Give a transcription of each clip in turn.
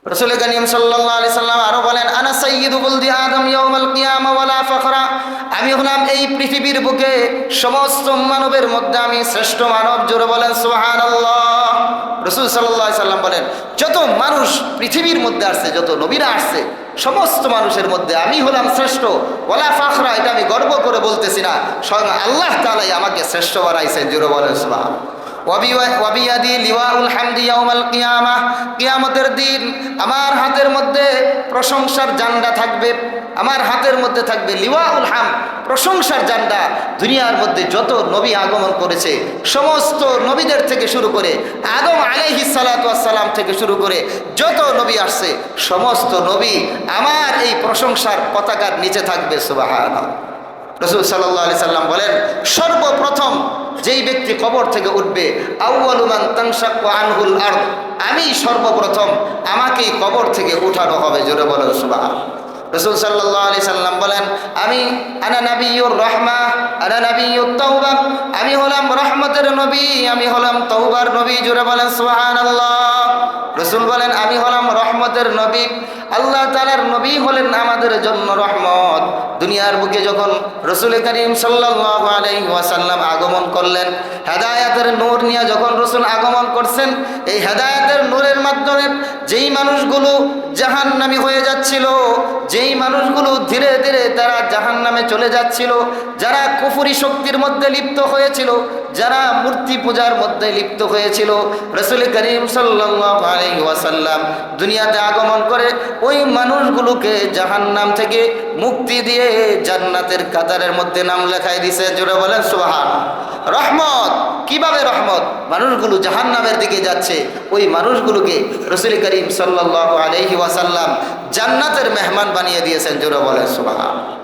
রাসূল করিম সাল্লাল্লাহু আলাইহি সাল্লাম আরো বলেন, আনা সাইয়্যিদু ওয়ালদি আদম ইয়াউমাল কিয়ামা ওয়ালা ফাখরা। আমি হলাম এই পৃথিবীর বুকে সমস্ত মানবের মধ্যে আমি শ্রেষ্ঠ মানব। জোরে বলেন সুবহানাল্লাহ। রাসূল সাল্লাল্লাহু আলাইহি সাল্লাম বলেন, যত মানুষ পৃথিবীর মধ্যে আসছে, যত নবীরা আসছে, সমস্ত মানুষের মধ্যে আমি হলাম শ্রেষ্ঠ। ওয়ালা ফাখরা, এটা আমি গর্ব করে বলতেছি না, স্বয়ং আল্লাহ তাআলাই আমাকে শ্রেষ্ঠ বানাইছেন। জোরে বলেন সুবহানাল্লাহ। ওয়াবিয়াদি লিওয়াউল হামদি ইয়াউমাল কিয়ামাহ, কিয়ামতের দিন আমার হাতের মধ্যে প্রশংসার জান্ডা থাকবে। আমার হাতের মধ্যে থাকবে লিওয়াউল হাম, প্রশংসার জান্ডা। দুনিয়ার মধ্যে যত নবী আগমন করেছে, সমস্ত নবীদের থেকে শুরু করে আদম আলাইহিস সালাতু ওয়াস সালাম থেকে শুরু করে যত নবী আসছে, সমস্ত নবী আমার এই প্রশংসার পতাকার নিচে থাকবে। সুবহানাল্লাহ। রাসূল সাল্লাল্লাহু আলাইহি সাল্লাম বলেন, সর্বপ্রথম যেই ব্যক্তি কবর থেকে উঠবে, আউয়ালু মান তানশাক্কু আনহুল আরদ, আমি সর্বপ্রথম আমাকেই কবর থেকে উঠানো হবে। জোরে বলেন সুবহানাল্লাহ। রাসূল সাল্লাল্লাহু আলাইহি সাল্লাম বলেন, আনা নাবিয়্যুর রাহমা আনা নাবিয়্যুত তাওবা, আমি হলাম রহমতের নবী, আমি হলাম তওবার নবী। জোরে বলেন সুবহানাল্লাহ। রাসূল বলেন, আমি হলাম রহমতের নবী। আল্লাহ তাআলার নবী হলেন আমাদের জন্য রহমত। দুনিয়ার বুকে যখন রাসূল করিম সাল্লাল্লাহু আলাইহি ওয়াসাল্লাম আগমন করলেন, হেদায়েতের নূর নিয়ে যখন রাসূল আগমন করছেন, এই হেদায়েতের নূরের মাধ্যমে যেই মানুষগুলো জাহান্নামী হয়ে যাচ্ছিল, যেই মানুষগুলো ধীরে ধীরে তারা জাহান্নামে চলে যাচ্ছিল, যারা কুফরি শক্তির মধ্যে লিপ্ত হয়েছিল, যারা মূর্তি পূজার মধ্যে লিপ্ত হয়েছিল, রাসূল করিম সাল্লাল্লাহু আলাইহি ওয়াসাল্লাম দুনিয়াতে আগমন করে ওই মানুষগুলোকে জাহান্নাম থেকে মুক্তি দিয়ে জান্নাতের কাতারের মধ্যে নাম লেখাই দিয়েছে। জোরে বলেন সুবহানাল্লাহ। রহমত, কিভাবে রহমত? মানুষগুলো জাহান্নামের দিকে যাচ্ছে, ওই মানুষগুলোকে রাসূল করিম সাল্লাল্লাহু আলাইহি ওয়াসাল্লাম জান্নাতের মেহমান বানিয়ে দিয়েছেন। জোরে বলেন সুবহানাল্লাহ।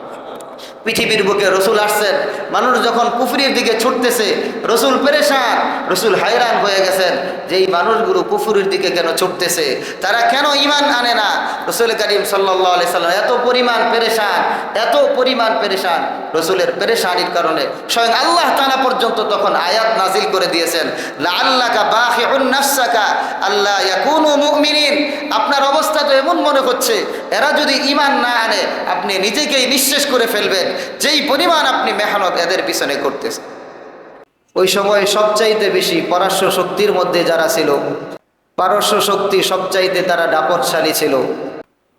পৃথিবীর বুকে রসুল আসছেন, মানুষ যখন কুফরির দিকে ছুটতেছে, রসুল পেরেশান, রসুল হায়রান হয়ে গেছেন যে এই মানুষগুলো কুফরির দিকে কেন ছুটতেছে, তারা কেন ঈমান আনে না। রসুল করিম সাল্লাল্লাহু আলাইহি সাল্লাম এত পরিমাণ পেরেশান, এত পরিমাণ পেরেশান, রসুলের পেরেশানির কারণে স্বয়ং আল্লাহ তাআলা পর্যন্ত তখন আয়াত নাজিল করে দিয়েছেন, লাআল্লাকা বাখিউন নাফসাকা আল্লা ইয়াকুনু মুমিনিন। আপনার অবস্থা তো এমন মনে হচ্ছে এরা যদি ঈমান না আনে, আপনি নিজেকেই নিঃশেষ করে ফেলবেন, যেই পরিমাণ আপনি মেহনত এদের পিছনে করতেছেন। ওই সময় সবচাইতে বেশি পারস্য শক্তির মধ্যে যারা ছিল, পারস্য শক্তি সবচাইতে তারা দাপটশালী ছিল।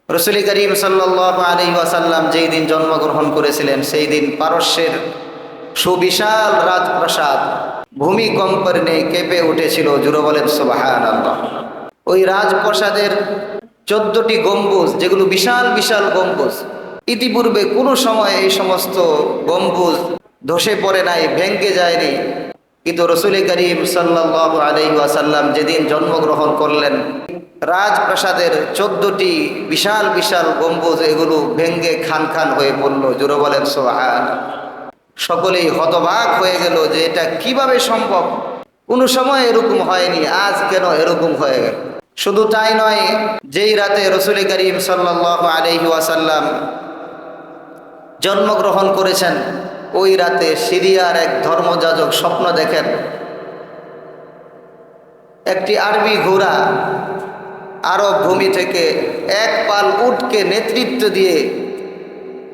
রাসূল করিম সাল্লাল্লাহু আলাইহি ওয়াসাল্লাম যেই দিন জন্মগ্রহণ করেছিলেন, সেই দিন পারস্যের সুবিশাল রাজপ্রাসাদ ভূমিকম্পের নেই কেঁপে উঠেছিল। জোরে বলেন সুবহানাল্লাহ। ওই রাজপ্রাসাদের 14টি গম্বুজ, যেগুলো বিশাল বিশাল গম্বুজ, ইতিপূর্বে কোনো সময় এই সমস্ত গম্বুজ ধসে পড়ে নাই, ভেঙে যায়নি। কিন্তু রাসূল করিম সাল্লাল্লাহু আলাইহি ওয়াসাল্লাম যেদিন জন্মগ্রহণ করলেন, রাজপ্রাসাদের 14টি বিশাল বিশাল গম্বুজ এগুলো ভেঙে খান খান হয়ে পড়ল। জোরে বলেন সুবহানাল্লাহ। সকলেই হতবাক হয়ে গেল যে এটা কিভাবে সম্ভব, কোনো সময় এরকম হয়নি, আজ কেন এরকম হয়ে গেল। শুধু তাই নয়, যেই রাতে রাসূল করিম সাল্লাল্লাহু আলাইহি ওয়াসাল্লাম জন্মগ্রহণ করেছেন, ওই রাতে সিরিয়ার এক ধর্মযাজক স্বপ্ন দেখেন একটি আরবি ঘোড়া আরব ভূমি থেকে এক পাল উটকে নেতৃত্ব দিয়ে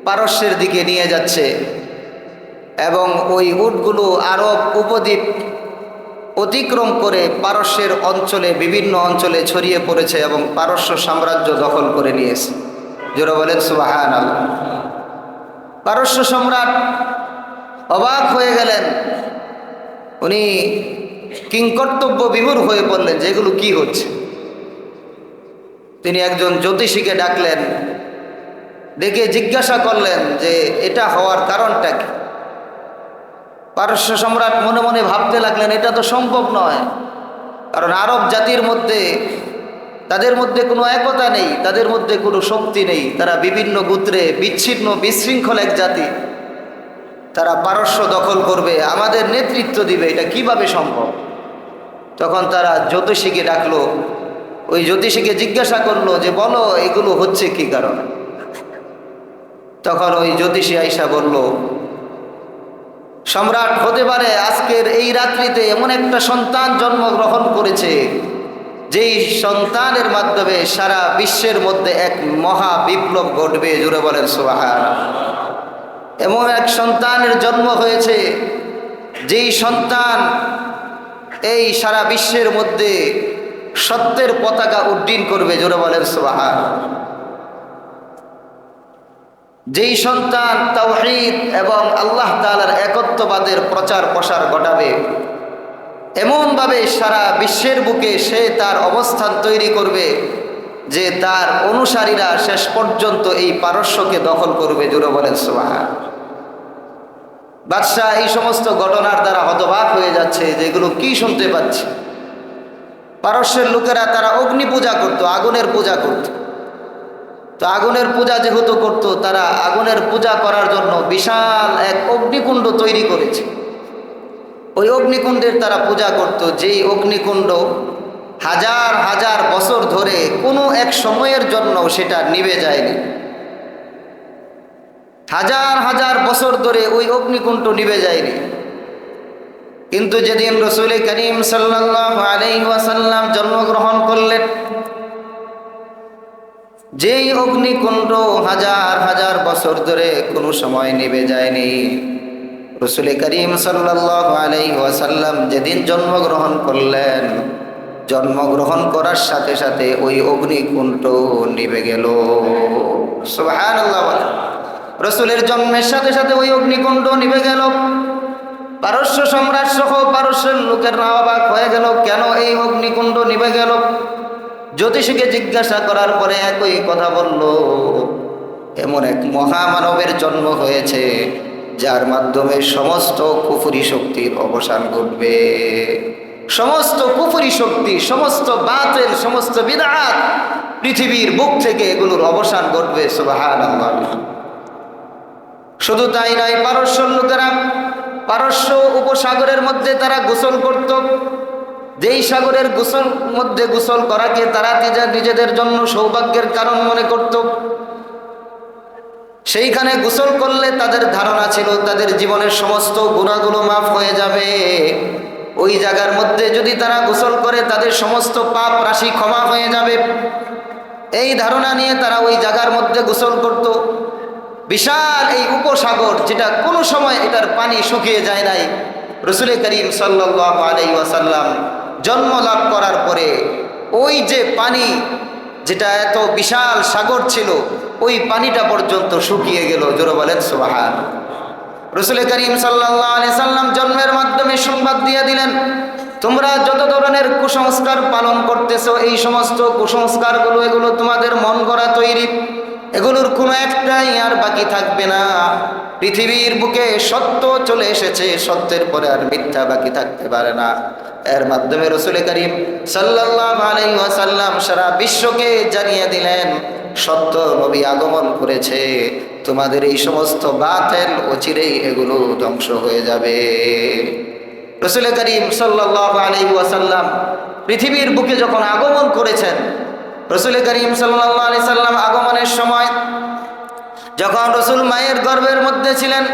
পারস্যের দিকে নিয়ে যাচ্ছে, এবং ওই উটগুলো আরব উপদ্বীপ অতিক্রম করে পারস্যের অঞ্চলে, বিভিন্ন অঞ্চলে ছড়িয়ে পড়েছে এবং পারস্য সাম্রাজ্য দখল করে নিয়েছে। জোরে বলেন সুবহানাল্লাহ। পারস্য সম্রাট অবাক হয়ে গেলেন, উনি কিংকর্তব্য বিমূঢ় হয়ে পড়লেন যে এগুলো কি হচ্ছে। তিনি একজন জ্যোতিষীকে ডাকলেন, ডেকে জিজ্ঞাসা করলেন যে এটা হওয়ার কারণটা কি। পারস্য সম্রাট মনে মনে ভাবতে লাগলেন এটা তো সম্ভব নয়, কারণ আরব জাতির মধ্যে, তাদের মধ্যে কোনো একতা নেই, তাদের মধ্যে কোনো শক্তি নেই, তারা বিভিন্ন গোত্রে বিচ্ছিন্ন বিশৃঙ্খল এক জাতি। তারা পারস্য দখল করবে, আমাদের নেতৃত্ব দিবে, এটা কিভাবে সম্ভব। তখন তারা জ্যোতিষীকে ডাকলো, ওই জ্যোতিষীকে জিজ্ঞাসা করলো যে বলো এগুলো হচ্ছে কি কারণে। তখন ওই জ্যোতিষী আইসা বলল, সম্রাট, হতে পারে আজকের এই রাত্রিতে এমন একটা সন্তান জন্মগ্রহণ করেছে যেই সন্তানের মাধ্যমে সারা বিশ্বের মধ্যে এক মহা বিপ্লব ঘটবে, জুড়ে বলেন সুবহানাল্লাহ। এমন এক সন্তানের জন্ম হয়েছে যেই সন্তান এই সারা বিশ্বের মধ্যে সত্যের পতাকা উড্ডীন করবে, জোরে বলেন সুবহানাল্লাহ। যেই সন্তান তাওহীদ এবং আল্লাহ তাআলার একত্ববাদের প্রচার প্রসার ঘটাবে, এমনভাবে সারা বিশ্বের বুকে সে তার অবস্থান তৈরি করবে যে তার অনুসারীরা শেষ পর্যন্ত এই পারস্যকে দখল করবে, জোরে বলেন সুবহানাল্লাহ। বাদশাহ এই সমস্ত ঘটনার দ্বারা হতবাক হয়ে যাচ্ছে, যেগুলো কি শুনতে পাচ্ছে। পারস্যের লোকেরা তারা অগ্নি পূজা করত, আগুনের পূজা করত। তো আগুনের পূজা যেহেতু করত, তারা আগুনের পূজা করার জন্য বিশাল এক অগ্নিকুণ্ড তৈরি করেছে। ওই অগ্নিকুণ্ডের তারা পূজা করত, যেই অগ্নিকুণ্ড হাজার হাজার বছর ধরে কোনো এক সময়ের জন্য সেটা নিভে যায়নি। হাজার হাজার বছর ধরে ওই অগ্নিকুণ্ড নিভে যায়নি। কিন্তু যেদিন রাসূল করিম সাল্লাল্লাহু আলাইহি ওয়াসাল্লাম জন্মগ্রহণ করলেন, যেই অগ্নিকুণ্ড হাজার হাজার বছর ধরে কোনো সময় নিভে যায়নি, রাসূল করিম সাল্লাল্লাহু আলাইহি ওয়াসাল্লাম যেদিন জন্মগ্রহণ করলেন, জন্মগ্রহণ করার সাথে সাথে ওই অগ্নিকুণ্ড নিভে গেল। সুবহানাল্লাহ। রাসূলের জন্মের সাথে সাথে ওই অগ্নিকুণ্ড নিভে গেল। পারস্য সম্রাট সহ পারস্যের লোকেরা অবাক হয়ে গেল, কেন এই অগ্নিকুণ্ড নিভে গেল। জ্যোতিষীকে জিজ্ঞাসা করার পরে একই কথা বলল, এমন এক মহামানবের জন্ম হয়েছে যার মাধ্যমে সমস্ত কুফরি শক্তির অবসান ঘটবে। সমস্ত কুফরি শক্তি, সমস্ত বাতিল, সমস্ত বিদআত পৃথিবীর বুক থেকে এগুলোর অবসান ঘটবে। সুবহানাল্লাহ। শুধু তাই নয়, পারস্যের লোকেরা পারস্য উপসাগরের মধ্যে তারা গোসল করত। যেই সাগরের মধ্যে গোসল করাকে তারা নিজেদের জন্য সৌভাগ্যের কারণ মনে করত। সেইখানে গোসল করলে তাদের ধারণা ছিল তাদের জীবনের সমস্ত গুনাহগুলো মাফ হয়ে যাবে। ওই জায়গার মধ্যে যদি তারা গোসল করে তাদের সমস্ত পাপ রাশি ক্ষমা হয়ে যাবে। এই ধারণা নিয়ে তারা ওই জায়গার মধ্যে গোসল করত। বিশাল এই উপসাগর, যেটা কোনো সময় এটার পানি শুকিয়ে যায় নাই, রাসূল করিম সাল্লাল্লাহু আলাইহি ওয়াসাল্লাম জন্ম লাভ করার পরে ওই যে পানি, যেটা এত বিশাল সাগর ছিল, ওই পানিটা পর্যন্ত শুকিয়ে গেল। জোরে বলেন সুবহানাল্লাহ। রাসূল করিম সাল্লাল্লাহু আলাইহি সাল্লাম জন্মের মাধ্যমে সংবাদ দিয়ে দিলেন, তোমরা যত ধরনের কুসংস্কার পালন করতেছো, এই সমস্ত কুসংস্কারগুলো এগুলো তোমাদের মন গড়া তৈরি, এগুলোর কোনো একটাই আর বাকি থাকবে না। পৃথিবীর বুকে সত্য চলে এসেছে, সত্যের পরে আর মিথ্যা বাকি থাকতে পারে না। এর মাধ্যমে রাসূল করিম সাল্লাল্লাহু আলাইহি ওয়াসাল্লাম সারা বিশ্বকে জানিয়ে দিলেন, সত্য নবী আগমন করেছে, তোমাদের এই সমস্ত বাতিল অচিরেই এগুলো ধ্বংস হয়ে যাবে। রাসূল করিম সাল্লাল্লাহু আলাইহি ওয়াসাল্লাম পৃথিবীর বুকে যখন আগমন করেছেন, রাসূল করিম সাল্লাল্লাহু আলাইহি সাল্লাম আগমনের সময় যখন রাসূল মায়ের গর্ভের মধ্যে ছিলেন,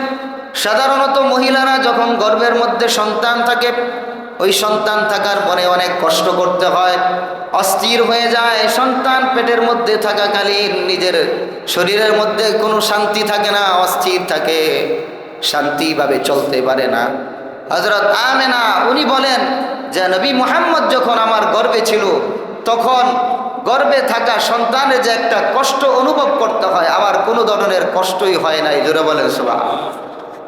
সাধারণত মহিলারা যখন গর্ভের মধ্যে সন্তান থাকে, ওই সন্তান থাকার পরে অনেক কষ্ট করতে হয়, অস্থির হয়ে যায়। সন্তান পেটের মধ্যে থাকাকালীন নিজের শরীরের মধ্যে কোনো শান্তি থাকে না, অস্থির থাকে, শান্তিভাবে চলতে পারে না। হযরত আমেনা উনি বলেন যে নবী মুহাম্মদ যখন আমার গর্ভে ছিল, তখন গর্ভে থাকা সন্তানের যে একটা কষ্ট অনুভব করতে হয়, আমার কোনো ধরনের কষ্টই হয় নাই। জোরে বলেন সুবহানাল্লাহ।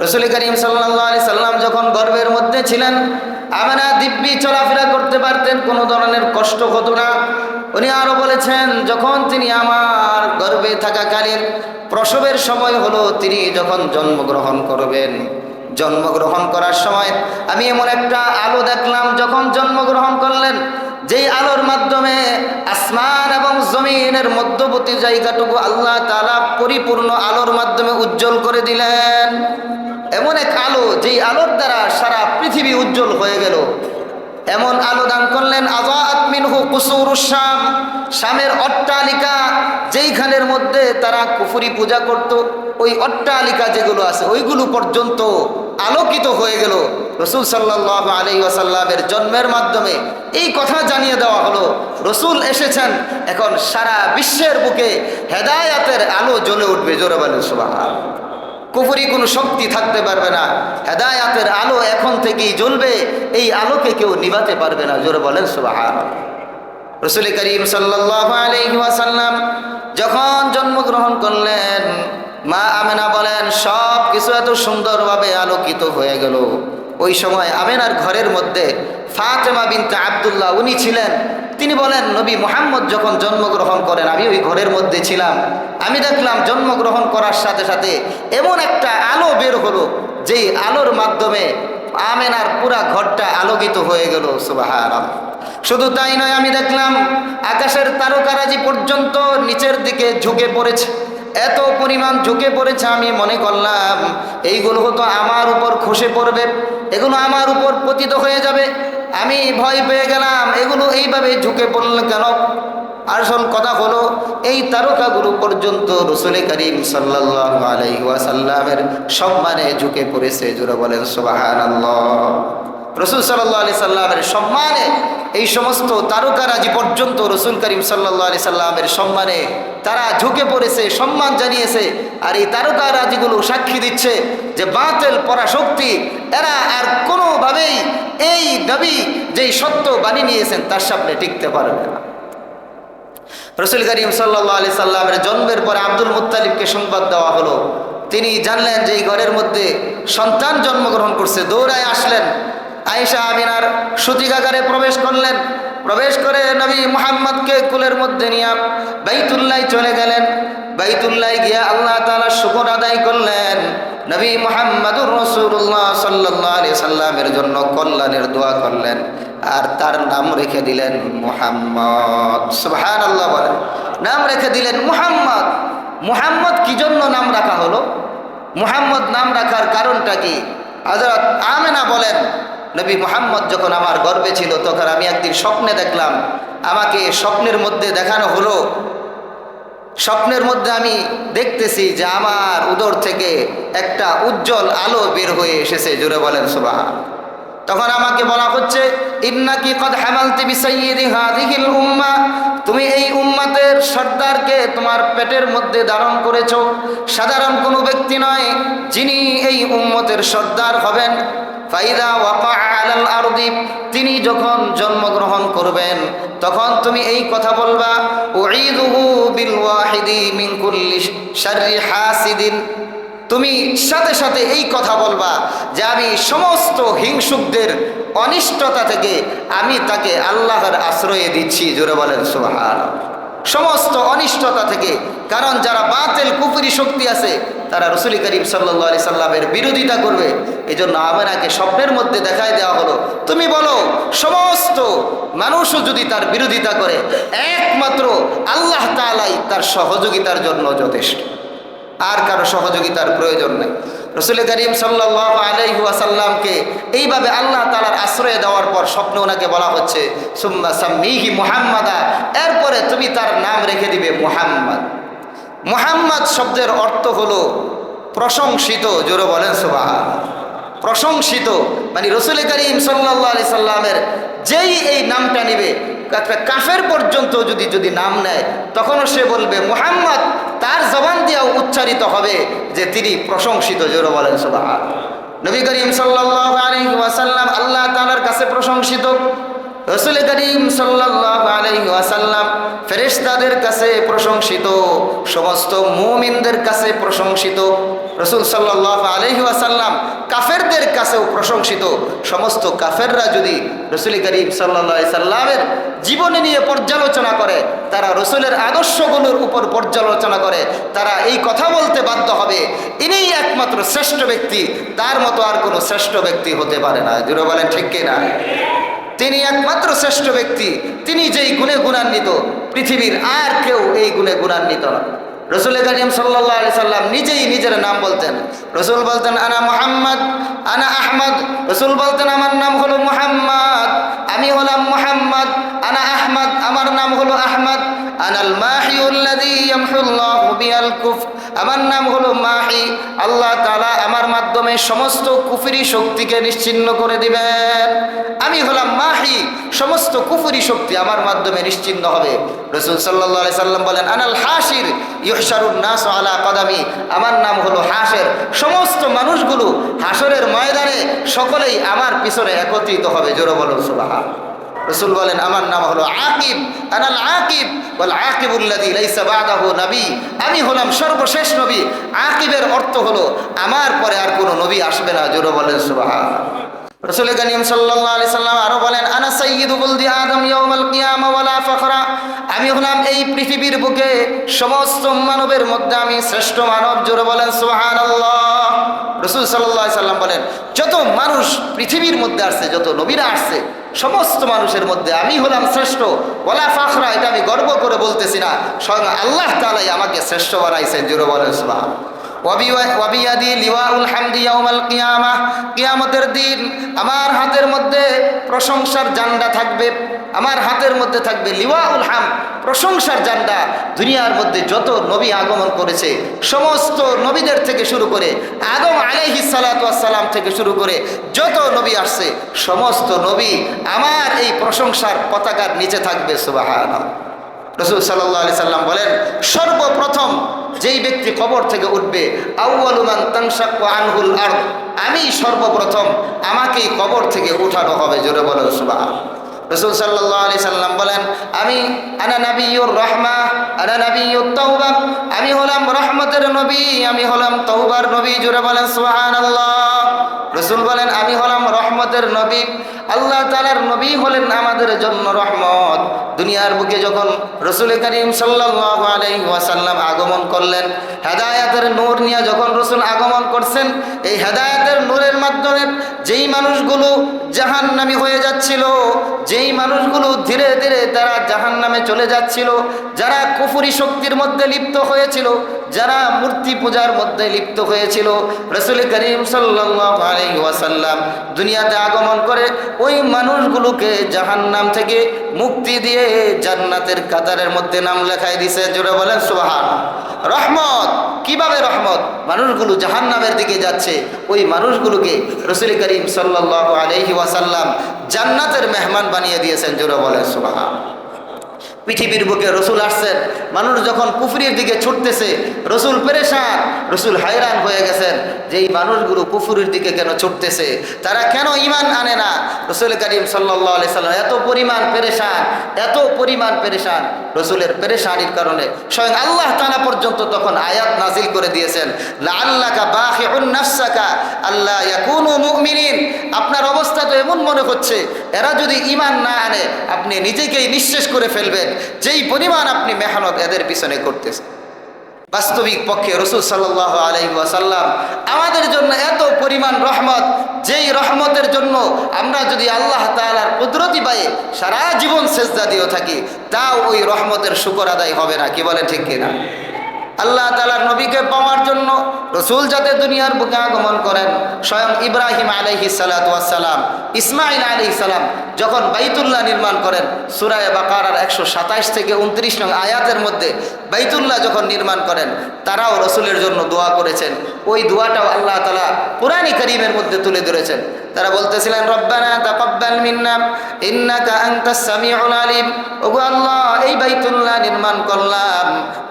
রাসূল করিম সাল্লাল্লাহু আলাইহি সাল্লাম যখন গর্ভের মধ্যে ছিলেন, আমেনা দিব্যি চলাফেরা করতে পারতেন, কোনো ধরনের কষ্ট হতো না। উনি আরো বলেছেন, যখন তিনি আমার গর্ভে থাকাকালীন প্রসবের সময় হলো, তিনি যখন জন্মগ্রহণ করবেন, জন্মগ্রহণ করার সময় আমি এমন একটা আলো দেখলাম যখন জন্মগ্রহণ করলেন, যেই আলোর মাধ্যমে আসমান এবং জমিনের মধ্যবর্তী জায়গাটুকু আল্লাহ তাআলা পরিপূর্ণ আলোর মাধ্যমে উজ্জ্বল করে দিলেন। এমন এক আলো, যেই আলোর দ্বারা সারা পৃথিবী উজ্জ্বল হয়ে গেল। এমন আলো দান করলেন, আযাআত মিনহু কুসুরুশ শাম, শামের অট্টালিকা, যেইখানের মধ্যে তারা কুফরি পূজা করত, ওই অট্টালিকা যেগুলো আছে ওইগুলো পর্যন্ত আলোকিত হয়ে গেল। রসুল সাল্লাল্লাহু আলাইহি ওয়াসাল্লামের জন্মের মাধ্যমে এই কথা জানিয়ে দেওয়া হলো রসুল এসেছেন, এখন সারা বিশ্বের বুকে হেদায়াতের আলো জ্বলে উঠবে। জোরে বলেন সুবহানাল্লাহ। কুফরি কোনো শক্তি থাকতে পারবে না, হেদায়াতের আলো এখন থেকেই জ্বলবে, এই আলোকে কেউ নিভাতে পারবে না। জোরে বলেন সুবহানাল্লাহ। রসুল করিম সাল্লাল্লাহু আলাইহি ওয়াসাল্লাম যখন জন্মগ্রহণ করলেন, মা আমেনা বলেন সব কিছু এত সুন্দরভাবে আলোকিত হয়ে গেল। ওই সময় আমেনার ঘরের মধ্যে ফাতেমা বিনতে আব্দুল্লাহ উনি ছিলেন। তিনি বলেন নবী মুহাম্মদ যখন জন্মগ্রহণ করেন আমি ওই ঘরের মধ্যে ছিলাম, আমি দেখলাম জন্মগ্রহণ করার সাথে সাথে এমন একটা আলো বের হলো, যেই আলোর মাধ্যমে আমেনার পুরা ঘরটা আলোকিত হয়ে গেল। সুবহানাল্লাহ। শুধু তাই নয়, আমি দেখলাম আকাশের তারকারাজি পর্যন্ত নিচের দিকে ঝুঁকে পড়েছে, এত পরিমাণ ঝুঁকে পড়েছে, আমি মনে করলাম এইগুলো হয়তো আমার উপর খসে পড়বে, এগুলো আমার উপর পতিত হয়ে যাবে। আমি ভয় পেয়ে গেলাম, এগুলো এইভাবে ঝুঁকে পড়ল কেন? আসল কথা হলো এই তারকাগুলো পর্যন্ত রাসূল করিম সাল্লাল্লাহু আলাইহি ওয়াসাল্লামের সম্মানে ঝুঁকে পড়েছে। জোরে বলেন সুবহানাল্লাহ। রসুল সাল্লাল্লাহু আলাইহি সাল্লামের সম্মানে এই সমস্ত তারকারাজি পর্যন্ত রসুল করিম সাল্লাল্লাহু আলাইহি সাল্লামের সম্মানে তারা ঝুঁকে পড়েছে, সম্মান জানিয়েছে। আর এই তারকারাজিগুলো সাক্ষী দিচ্ছে যে বাতিল পরাশক্তি এরা আর কোনোভাবেই এই নবী যেই সত্য বাণী নিয়েছেন তার সামনে টিকতে পারবে না। রসুল করিম সাল্লাল্লাহু আলাইহি সাল্লামের জন্মের পরে আব্দুল মুত্তালিবকে সংবাদ দেওয়া হলো। তিনি জানলেন যে এই ঘরের মধ্যে সন্তান জন্মগ্রহণ করছে, দৌড়ায় আসলেন, আয়েশা আমিনার সূতিকাগারে প্রবেশ করলেন। প্রবেশ করে নবী মুহাম্মদকে কুলের মধ্যে নিয়ে বাইতুল্লাহ চলে গেলেন। বাইতুল্লাহ গিয়ে আল্লাহ তাআলার শুকর আদায় করলেন। নবী মুহাম্মদুর রাসূলুল্লাহ সাল্লাল্লাহু আলাইহি সাল্লামের জন্য কল্যাণের দোয়া করলেন, আর তার নাম রেখে দিলেন মুহাম্মদ। সুবহানাল্লাহ বলেন। নাম রেখে দিলেন মুহাম্মদ। মুহাম্মদ কি জন্য নাম রাখা হলো? মুহাম্মদ নাম রাখার কারণটা কি? হযরত আমেনা বলেন নবী মুহাম্মদ যখন আমার গর্ভে ছিল তখন আমি একদিন স্বপ্নে দেখলাম, আমাকে স্বপ্নের মধ্যে দেখানো হলো, স্বপ্নের মধ্যে আমি দেখতেছি যে আমার উদর থেকে একটা উজ্জ্বল আলো বের হয়ে এসেছে। জোরে বলেন সুবহান। তখন আমাকে বলা হচ্ছে ইন্নাকি কদ হামালতি বিসাইয়্যিদি হাযিহিল উম্মাহ, তুমি এই উম্মতের সর্দারকে তোমার পেটের মধ্যে ধারণ করেছো। সাধারণ কোনো ব্যক্তি নয় যিনি এই উম্মতের সর্দার হবেন। ফাইদা ওয়াকা আলাল আরদি, তিনি যখন জন্মগ্রহণ করবেন তখন তুমি এই কথা বলবা উঈদুহু বিল ওয়াহিদি মিন কুল্লি শাররি হাসিদিন, তুমি সাথে সাথে এই কথা বলবা যে আমি সমস্ত হিংসুকদের অনিষ্টতা থেকে আমি তাকে আল্লাহর আশ্রয়ে দিচ্ছি। জোরে বলেন সুবহানাল্লাহ। সমস্ত অনিষ্টতা থেকে, কারণ যারা বাতিল কুফরি শক্তি আছে তারা রাসূল করিম সাল্লাল্লাহু আলাইহি সাল্লামের বিরোধিতা করবে। এই জন্য আমেনাকে স্বপ্নের মধ্যে দেখায় দেওয়া হলো, তুমি বলো সমস্ত মানুষও যদি তার বিরোধিতা করে একমাত্র আল্লাহ তাআলাই তার সহযোগিতার জন্য যথেষ্ট, আর কারো সহযোগিতার প্রয়োজন নেই। রাসূল করিম সাল্লাল্লাহু আলাইহি ওয়াসাল্লামকে এইভাবে আল্লাহ তাআলার আশ্রয় দেওয়ার পর স্বপ্নে ওনাকে বলা হচ্ছে সুম্মা সাম্মিহি মুহাম্মাদা, এরপরে তুমি তার নাম রেখে দিবে মুহাম্মদ। মুহাম্মদ শব্দের অর্থ হলো প্রশংসিত। জোরে বলেন সুবহানাল্লাহ। প্রশংসিত মানে রাসূল করিম সাল্লাল্লাহু আলাইহি সাল্লামের যেই এই নামটা নেবে, একটা কাফের পর্যন্ত যদি নাম নেয় তখনও সে বলবে মুহাম্মদ, তার জবান দিয়েও উচ্চারিত হবে যে তিনি প্রশংসিত। জোরে বলেন সুবহানাল্লাহ। নবী করিম সাল্লাল্লাহু আলাইহি ওয়াসাল্লাম আল্লাহ তাআলার কাছে প্রশংসিত, রাসূল করিম সাল্লাল্লাহু আলাইহি ওয়াসাল্লাম ফেরেশতাদের কাছে প্রশংসিত, সমস্ত মুমিনদের কাছে প্রশংসিত। রাসূল সাল্লাল্লাহু আলাইহি ওয়াসাল্লাম কাফেরদের কাছেও প্রশংসিত। সমস্ত কাফেররা যদি রাসূল করিম সাল্লাল্লাহু আলাইহি সাল্লামের জীবনী নিয়ে পর্যালোচনা করে, তারা রাসূলের আদর্শগুলোর উপর পর্যালোচনা করে, তারা এই কথা বলতে বাধ্য হবে ইনিই একমাত্র শ্রেষ্ঠ ব্যক্তি, তার মতো আর কোনো শ্রেষ্ঠ ব্যক্তি হতে পারে না। জোরে বলেন ঠিক কি না? তিনি একমাত্র শ্রেষ্ঠ ব্যক্তি, তিনি যেই গুণে গুণান্বিত, পৃথিবীর আর কেউ এই গুণে গুণান্বিত না। রাসূল করিম সাল্লাল্লাহু আলাইহি সাল্লাম নিজেই নিজের নাম বলতেন। রাসূল বলতেন আনা মুহাম্মদ আনা আহমদ, রাসূল বলতেন আমার নাম হলো মুহাম্মদ, আমি হলাম মুহাম্মদ, আনা আহমদ, আমার নাম হলো আহমদ, আনাল মাহিউল্লাযী ইয়ামহুল্লাহু বিল কুফর, আমার নাম হলো মাহি, আল্লাহ তাআলা আমার মাধ্যমে মাধ্যমে সমস্ত কুফরি শক্তিকে নিশ্চিহ্ন করে দিবেন। আমি হলাম মাহি, সমস্ত কুফরি শক্তি আমার মাধ্যমে নিশ্চিহ্ন হবে। রাসূল সাল্লাল্লাহু আলাইহি সাল্লাম বলেন, আনাল হাসির ইউহশারুন নাসু আলা কদামি, আমার নাম হলো হাসের, সমস্ত মানুষগুলো হাসরের ময়দানে সকলেই আমার পিছনে একত্রিত হবে। জোরে বলুন সুবহানাল্লাহ। রাসূল বলেন, আমার নাম হলো আকিব, আনাল আকিব ওয়াল আকিবুল্লাযী লাইসা বা'দাহু নবী, আমি হলাম সর্বশেষ নবী। আকিবের অর্থ হলো আমার পরে আর কোনো নবী আসবে না। জোরে বলেন সুবহানাল্লাহ। রাসূল করিম সাল্লাল্লাহু আলাইহি সাল্লাম আরো বলেন, আনা সাইয়্যিদু বুলদি আদম ইয়াউমাল কিয়ামা ওয়ালা ফখরা, আমি হলাম এই পৃথিবীর বুকে সমস্ত মানবের মধ্যে আমি শ্রেষ্ঠ মানব। জোরে বলেন সুবহানাল্লাহ। রাসূল সাল্লাল্লাহু আলাইহি সাল্লাম বলেন, যত মানুষ পৃথিবীর মধ্যে আসছে, যত নবীরা আসছে, সমস্ত মানুষের মধ্যে আমি হলাম শ্রেষ্ঠ। ওয়ালা ফখরা, এটা আমি গর্ব করে বলতেছি না, স্বয়ং আল্লাহ তাআলাই আমাকে শ্রেষ্ঠ বানাইছেন। জোরে বলেন সুবহানাল্লাহ। ওয়াবিয়াদি লিওয়াউল হামদি ইয়াউমাল কিয়ামাহ, কিয়ামতের দিন আমার হাতের মধ্যে প্রশংসার জান্ডা থাকবে, আমার হাতের মধ্যে থাকবে লিওয়াউল হাম, প্রশংসার জান্ডা। দুনিয়ার মধ্যে যত নবী আগমন করেছে, সমস্ত নবীদের থেকে শুরু করে আদম আলাইহিস সালাতু ওয়াস সালাম থেকে শুরু করে যত নবী আসছে, সমস্ত নবী আমার এই প্রশংসার পতাকার নিচে থাকবে। সুবহানাল্লাহ। রাসূল সাল্লাল্লাহু আলাইহি সাল্লাম বলেন, সর্বপ্রথম যেই ব্যক্তি কবর থেকে উঠবে, আউয়ালু মান তানশাক্কু আনহুল আরদ, আমি সর্বপ্রথম আমাকেই কবর থেকে উঠানো হবে। জোরে বলেন সুবহানাল্লাহ। রাসূল সাল্লাল্লাহু আলাইহি সাল্লাম বলেন, আনা নাবিয়্যুর রাহমা, আনা নাবিয়্যুত তাওবা, আমি হলাম রহমতের নবী, আমি হলাম তওবার নবী। জোরে বলেন সুবহানাল্লাহ। রাসূল বলেন, আমি হলাম রহমতের নবী। আল্লাহ তাআলার নবী হলেন আমাদের জন্য রহমত। দুনিয়ার বুকে যখন রাসূল করিম সাল্লাল্লাহু আলাইহি ওয়াসাল্লাম আগমন করলেন, হেদায়েতের নূর নিয়ে যখন রাসূল আগমন করছেন, এই হেদায়েতের নূরের মাধ্যমে যেই মানুষগুলো জাহান্নামী হয়ে যাচ্ছিল, যেই মানুষগুলো ধীরে ধীরে তারা জাহান্নামে চলে যাচ্ছিল, যারা কুফরি শক্তির মধ্যে লিপ্ত হয়েছিল, যারা মূর্তি পূজার মধ্যে লিপ্ত হয়েছিল, রাসূল করিম সাল্লাল্লাহু আলাইহি ওয়াসাল্লাম দুনিয়াতে আগমন করে ওই মানুষগুলোকে জাহান্নাম থেকে মুক্তি দিয়ে জান্নাতের কাতারের মধ্যে নাম লেখায় দিয়েছে। জোরে বলেন সুবহানাল্লাহ। রহমত, কিভাবে রহমত? মানুষগুলো জাহান্নামের দিকে যাচ্ছে, ওই মানুষগুলোকে রাসূল করিম সাল্লাল্লাহু আলাইহি ওয়াসাল্লাম জান্নাতের মেহমান বানিয়ে দিয়েছেন। জোরে বলেন সুবহানাল্লাহ। পৃথিবীর বুকে রসুল আসছেন, মানুষ যখন কুফরির দিকে ছুটতেছে, রসুল পেরেশান, রসুল হায়রান হয়ে গেছেন যে এই মানুষগুলো কুফরির দিকে কেন ছুটতেছে, তারা কেন ঈমান আনে না। রসুল করিম সাল্লাল্লাহু আলাইহি সাল্লাম এত পরিমাণ পেরেশান, এত পরিমাণ পেরেশান, রসুলের পেরেশানির কারণে স্বয়ং আল্লাহ তাআলা পর্যন্ত তখন আয়াত নাজিল করে দিয়েছেন, লাআল্লাকা বাখিউন নাফসাকা আল্লা ইয়াকুনু মুমিনিন, আপনার অবস্থা তো এমন মনে হচ্ছে এরা যদি ঈমান না আনে আপনি নিজেকেই নিঃশেষ করে ফেলবেন, যেই পরিমাণ আপনি মেহনত এদের পিছনে করতেছেন। বাস্তবিক পক্ষে রাসূল সাল্লাল্লাহু আলাইহি ওয়াসাল্লাম আমাদের জন্য এত পরিমাণ রহমত, যেই রহমতের জন্য আমরা যদি আল্লাহ তাআলার কুদরতি পায়ে সারা জীবন সেজদা দিয়ে থাকি, তাও ওই রহমতের শুকর আদায় হবে না। কি বলে ঠিক কিনা? আল্লাহ তাআলার নবীকে পাওয়ার জন্য রাসূল যাতে দুনিয়ার বুকে আগমন করেন, স্বয়ং ইব্রাহিম আলাইহিস সালাতু ওয়াস সালাম, ইসমাঈল আলাইহিস সালাম যখন বাইতুল্লাহ নির্মাণ করেন, সূরা বাকারার 127 থেকে 29 নং আয়াতের মধ্যে বাইতুল্লাহ যখন নির্মাণ করেন, তারাও রাসূলের জন্য দোয়া করেছেন। ওই দোয়াটাও আল্লাহ তাআলা কুরআনে কারীমের মধ্যে তুলে ধরেছেন। তারা বলতেছিলেন, রব্বানা তাকাব্বাল মিন্না ইন্নাকা আনতাস সামিউল আলিম, ওগো আল্লাহ এই বাইতুল্লাহ নির্মাণ করলাম,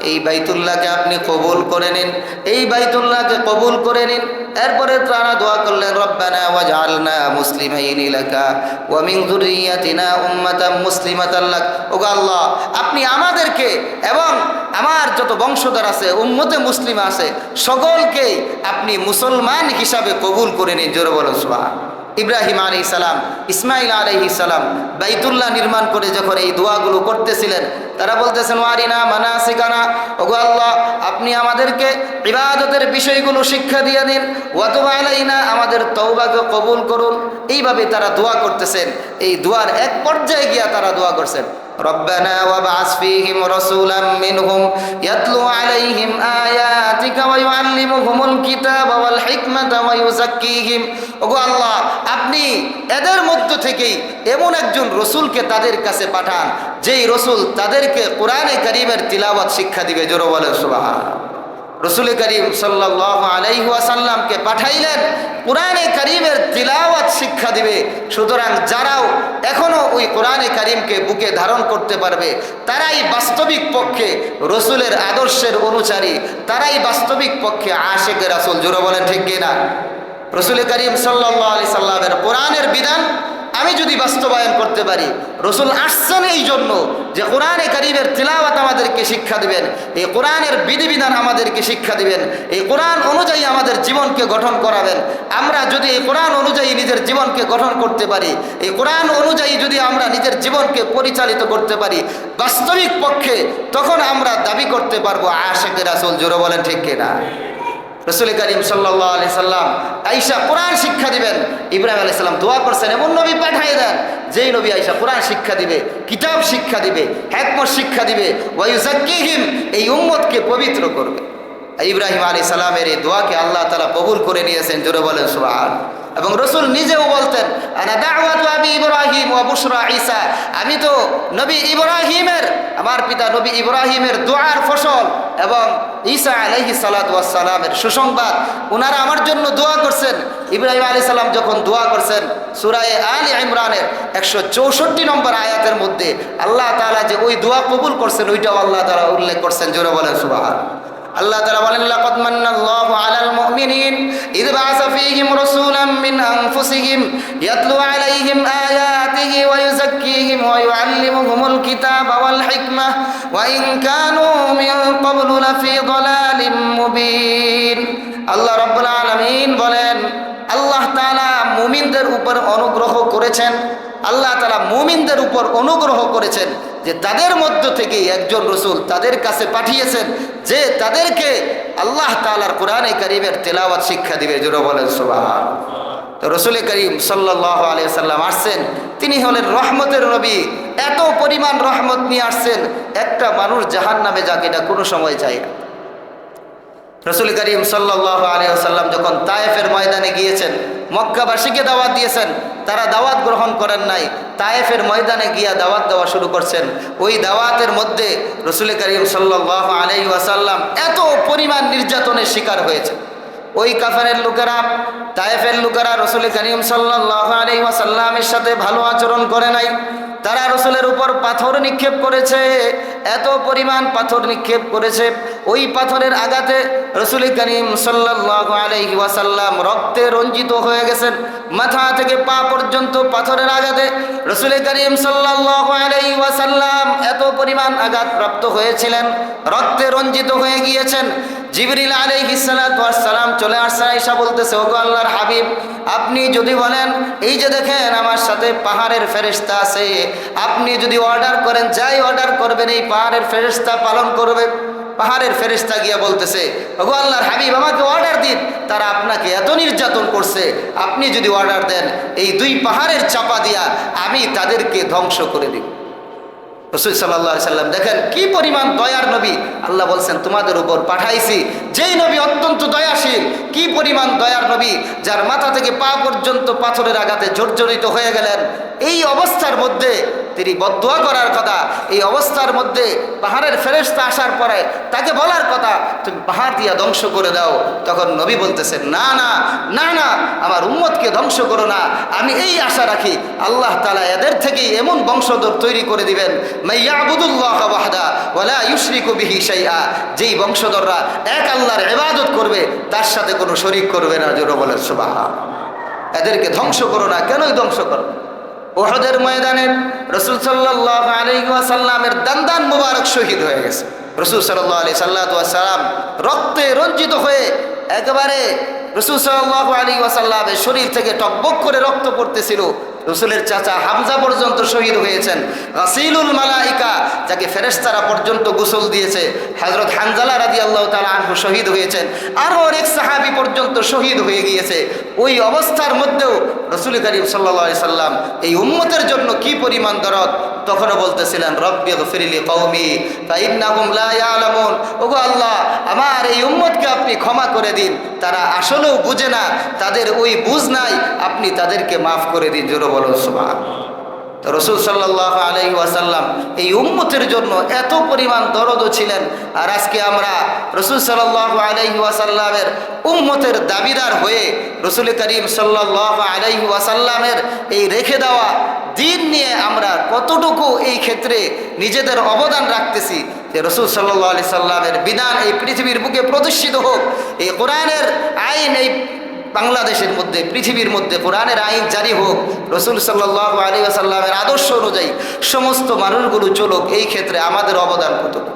এই বাইতুল্লাহকে আপনি কবুল করে নিন, এই বাইতুল্লাহকে কবুল করে নিন। এরপরে তারা দোয়া করলেন, রব্বানা ওয়াজআলনা মুসলিমাইনি লাকা ওয়া মিন যুররিয়াতিনা উম্মাতাম মুসলিমাতান লাক, ওগো আল্লাহ আপনি আমাদেরকে এবং আমার যত বংশধর আছে, উম্মতে মুসলিমা আছে, সকলকে আপনি মুসলমান হিসাবে কবুল করে নিন। জোরে বলো সুবহানাল্লাহ। ইব্রাহিম আলাইহিস সালাম, ইসমাঈল আলাইহিস সালাম বাইতুল্লাহ নির্মাণ করে যখন এই দোয়াগুলো করতেছিলেন, তারা বলতেছেন, ওয়ারিনা মানাসিকানা, ওগো আল্লাহ আপনি আমাদেরকে ইবাদতের বিষয়গুলো শিক্ষা দিয়ে দিন, ওয়া তুব আলাইনা, আমাদের তওবাকে কবুল করুন। এইভাবে তারা দোয়া করতেছেন। এই দোয়ার এক পর্যায়ে গিয়া তারা দোয়া করছেন, রব্বানা ওয়াবআস ফীহিম রাসূলাম মিনহুম ইয়াতলু আলাইহিম আয়াতিকা ওয়া ইউআল্লিমুহুমুল কিতাবা ওয়াল হিকমাতা ওয়া ইউযাক্কিহিম, ওগো আল্লাহ আপনি এদের মধ্য থেকেই এমন একজন রসুলকে তাদের কাছে পাঠান, যেই রসুল তাদেরকে কোরআনে কারীমের তিলাওয়াত শিক্ষা দিবে। জোরে বলেন সুবহানাল্লাহ। রসুল করিম সাল্লাল্লাহু আলাইহি ওয়াসাল্লামকে পাঠাইলেন কোরআনে কারীমের তিলাওয়াত শিক্ষা দিবে। সুতরাং যারাও এখনো ওই কোরআনে কারীমকে বুকে ধারণ করতে পারবে তারাই বাস্তবিক পক্ষে রসুলের আদর্শের অনুসারী, তারাই বাস্তবিক পক্ষে আশিকে রাসূল। জোরে বলেন ঠিক কিনা? রসুল করিম সাল্লাল্লাহু আলাইহি সাল্লামের কোরআনের বিধান আমি যদি বাস্তবায়ন করতে পারি, রসুল আসছেন এই জন্য যে কোরআনে কারীমের তিলাওয়াত আমাদেরকে শিক্ষা দিবেন, এই কোরআনের বিধিবিধান আমাদেরকে শিক্ষা দিবেন, এই কোরআন অনুযায়ী আমাদের জীবনকে গঠন করাবেন। আমরা যদি এই কোরআন অনুযায়ী নিজের জীবনকে গঠন করতে পারি, এই কোরআন অনুযায়ী যদি আমরা নিজের জীবনকে পরিচালিত করতে পারি বাস্তবিক পক্ষে, তখন আমরা দাবি করতে পারবো আশিকে রাসূল। জোরে বলেন ঠিক কিনা? রসুল করিম সাল্লাল্লাহু আলাইহি সাল্লাম আয়েশা কোরআন শিক্ষা দিবেন। ইব্রাহিম আলাইহিস সালাম দোয়া করছেন এমন নবী পাঠিয়ে দেন যেই নবী আয়েশা কোরআন শিক্ষা দিবে, কিতাব শিক্ষা দিবে, হিকমত শিক্ষা দিবে, ওয়া ইউযাক্কিহিম, এই উম্মতকে পবিত্র করবে। ইব্রাহিম আলাইহিস সালামের এই দোয়াকে আল্লাহ তাআলা কবুল করে নিয়েছেন। জোরে বলেন সুবহানাল্লাহ। এবং রসুল নিজেও বলতেন আনা দাওয়াতু আবি ইব্রাহিম ওয়া বুশরা ঈসা, আমি তো নবী ইব্রাহিমের, আমার পিতা নবী ইব্রাহিমের দোয়ার ফসল এবং ঈসা আলাইহিস সালাতু ওয়াস সালামের সুসংবাদ। ওনারা আমার জন্য দোয়া করছেন। ইব্রাহিম আলাইহিস সালাম যখন দোয়া করছেন সূরা আলে ইমরানের 164 নম্বর আয়াতের মধ্যে আল্লাহ তাআলা যে ওই দোয়া কবুল করছেন ওইটাও আল্লাহ তাআলা উল্লেখ করছেন। জোরে বলেন সুবহানাল্লাহ। আল্লাহ তাআলা বলেন লাকাদ মান্নাল্লাহু আলাল মুমিনিন ইয বা'আসা ফীহিম রাসূলাম মিন আনফুসিহিম ইয়াতলু আলাইহিম আয়াতিহি ওয়া ইউযাক্কিহিম ওয়া ইউআল্লিমুহুমুল কিতাবা ওয়াল হিকমাহ ওয়া ইন কানু মিন ক্বাবলু লাফী দালালিম মুবিন। আল্লাহ রাব্বুল আলামিন বলেন আল্লাহ তাআলা মুমিনদের উপর অনুগ্রহ করেছেন, আল্লাহ তাআলা মুমিনদের উপর অনুগ্রহ করেছেন যে তাদের মধ্য থেকে একজন রসুল তাদের কাছে পাঠিয়েছেন যে তাদেরকে আল্লাহ তাআলার কোরআনে কারীমের তেলাওয়াত শিক্ষা দিবে। জোরে বলেন সুবহানাল্লাহ। তো রসুল করিম সাল্লাল্লাহু আলাইহি ওয়াসাল্লাম আসছেন, তিনি হলেন রহমতের নবী। এত পরিমাণ রহমত নিয়ে আসছেন একটা মানুষ জাহান্নামে যাক এটা কোনো সময় চায় না। রসুল করিম সাল্লাল্লাহু আলাইহি ওয়াসাল্লাম যখন তায়েফের ময়দানে গিয়েছেন, মক্কাবাসীকে দাওয়াত দিয়েছেন, তারা দাওয়াত গ্রহণ করেন নাই। তায়েফের ময়দানে গিয়া দাওয়াত দেওয়া শুরু করছেন। ওই দাওয়াতের মধ্যে রসুল করিম সাল্লাল্লাহু আলাইহি ওয়াসাল্লাম এত পরিমাণ নির্যাতনের শিকার হয়েছে। ওই কাফেরের লোকেরা, তায়েফের লোকেরা রসুল করিম সাল্লাল্লাহু আলাইহি ওয়াসাল্লামের সাথে ভালো আচরণ করে নাই। তারা রসুলের উপর পাথর নিক্ষেপ করেছে, এত পরিমাণ পাথর নিক্ষেপ করেছে। ওই পাথরের আঘাতে রসুল করিম সাল্লাল্লাহু আলাইহি ওয়াসাল্লাম রক্তে রঞ্জিত হয়ে গেছেন। মাথা থেকে পা পর্যন্ত পাথরের আঘাতে রসুল করিম সাল্লাল্লাহু আলাইহি ওয়াসাল্লাম এত পরিমাণ আঘাতপ্রাপ্ত হয়েছিলেন, রক্তে রঞ্জিত হয়ে গিয়েছেন। জিবরিল আলাইহিস সালাতু ওয়াস সালাম চলে আসছে, আয়েশা বলতেছে ওগো আল্লাহর হাবিব, আপনি যদি বলেন এই যে দেখেন আমার সাথে পাহাড়ের ফেরেশতা আছে, আপনি যদি অর্ডার করেন, যাই অর্ডার করবেন এই পাহাড়ের ফেরেশতা পালন করবে। পাহাড়ের ফেরেশতা গিয়া বলতেছে ওগো আল্লাহর হাবিব, আমাকে অর্ডার দিন, তারা আপনাকে এত নির্যাতন করছে, আপনি যদি অর্ডার দেন এই দুই পাহাড়ের চাপা দিয়া আমি তাদেরকে ধ্বংস করে দিব। রাসূল সাল্লাল্লাহু আলাইহি সাল্লাম দেখেন কি পরিমাণ দয়ার নবী। আল্লাহ বলছেন তোমাদের উপর পাঠাইছি যেই নবী অত্যন্ত দয়াশীল। কি পরিমাণ দয়ার নবী, যার মাথা থেকে পা পর্যন্ত পাথরের আঘাতে জর্জরিত হয়ে গেলেন। এই অবস্থার মধ্যে তিনি বদদুয়া করার কথা, এই অবস্থার মধ্যে পাহাড়ের ফেরেশতা আসার পরে তাকে বলার কথা তুমি পাহাড় দিয়া ধ্বংস করে দাও। তখন নবী বলতেছেন না না না না, আমার উম্মতকে ধ্বংস করো না। আমি এই আশা রাখি আল্লাহ তাআলা এদের থেকেই এমন বংশধর তৈরি করে দিবেন মাইয়াবুদুল্লাহ ওয়াহদা ওয়ালা ইউশরিকু বিহি শাইআ, যেই বংশধররা এক আল্লাহর ইবাদত করবে, তার সাথে কোনো শরীক করবে না। জোরে বলেন সুবহানাল্লাহ। এদেরকে ধ্বংস করো না। কেনই ধ্বংস করো? উহুদের ময়দানে রাসূল সাল্লাল্লাহু আলাইহি ওয়াসাল্লামের দান্দান মুবারক শহীদ হয়ে গেছে। রাসূল সাল্লাল্লাহু আলাইহি ওয়াসাল্লাম রক্তে রঞ্জিত হয়ে একেবারে রাসূল সাল্লাল্লাহু আলাইহি ওয়াসাল্লামের শরীর থেকে টকবক করে রক্ত পড়তেছিল। রসুলের চাচা হামজা পর্যন্ত শহীদ হয়েছেন। গাসিলুল মালাইকা, যাকে ফেরেশতারা পর্যন্ত গোসল দিয়েছে, হযরত হানজালা রাদিয়াল্লাহু তাআলা আনহু শহীদ হয়েছেন। আরও অনেক সাহাবী পর্যন্ত শহীদ হয়ে গিয়েছে। ওই অবস্থার মধ্যেও রসুল করিম সাল্লাল্লাহু আলাইহি সাল্লাম এই উম্মতের জন্য কি পরিমাণ দরদ, তখনও বলতেছিলেন রব্বিগফিরলি কওমি ফাইন্নাহুম লা ইয়ালামুন। ওগো আল্লাহ, আমার এই উম্মতকে আপনি ক্ষমা করে দিন, তারা আসলেও বুঝে না, তাদের ওই বুঝ নাই, আপনি তাদেরকে মাফ করে দিন। জোরে বলো সুবহানাল্লাহ। তো রসুল সাল্লাল্লাহু আলাইহি ওয়াসাল্লাম এই উম্মতের জন্য এত পরিমাণ দরদ ছিলেন। আর আজকে আমরা রসুল সাল্লাল্লাহু আলাইহি ওয়াসাল্লামের উম্মতের দাবিদার হয়ে রসুল করিম সাল্লাল্লাহু আলাইহি ওয়াসাল্লামের এই রেখে দেওয়া দিন নিয়ে আমরা কতটুকু এই ক্ষেত্রে নিজেদের অবদান রাখতেছি যে রসুল সাল্লাল্লাহু আলাইহি সাল্লামের বিধান এই পৃথিবীর বুকে প্রতিষ্ঠিত হোক, এই কোরআনের আইন এই বাংলাদেশের মধ্যে পৃথিবীর মধ্যে কোরআনের আইন জারি হোক, রসুল সাল্লাল্লাহু আলাইহি ওয়াসাল্লামের আদর্শ অনুযায়ী সমস্ত মানুষগুলো চলুক, এই ক্ষেত্রে আমাদের অবদান কতটুকু।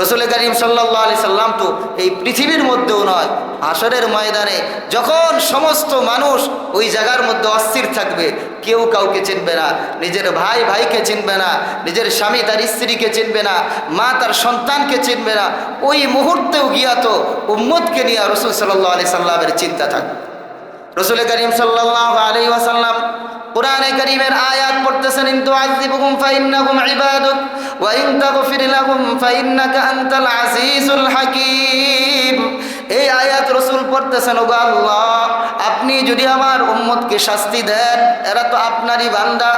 রসুল করিম সাল্লাল্লাহু আলাইহি সাল্লাম তো এই পৃথিবীর মধ্যেও নয়, হাসরের ময়দানে যখন সমস্ত মানুষ ওই জায়গার মধ্যে অস্থির থাকবে, কেউ কাউকে চিনবে না, নিজের ভাই ভাইকে চিনবে না, নিজের স্বামী তার স্ত্রীকে চিনবে না, মা তার সন্তানকে চিনবে না, ওই মুহূর্তেও গিয়া তো উম্মতকে নিয়ে রসুল সাল্লাল্লাহু আলাইহি সাল্লামের চিন্তা থাকবে। রসুল করিম সাল্লাল্লাহু আলাইহি ওয়াসাল্লাম কুরআনে কারীমের আয়াত পড়তেছেন, ইন তুআযিবুহুম ফাইন্নাহুম ইবাদুক ওয়া ইন তাগফির লাহুম ফাইন্নাকা আনতাল আজিজুল হাকীম। এই আয়াত রসুল পড়তেছেন, ওগো আল্লাহ, আপনি যদি আমার উম্মতকে শাস্তি দেন, এরা তো আপনারই বান্দা,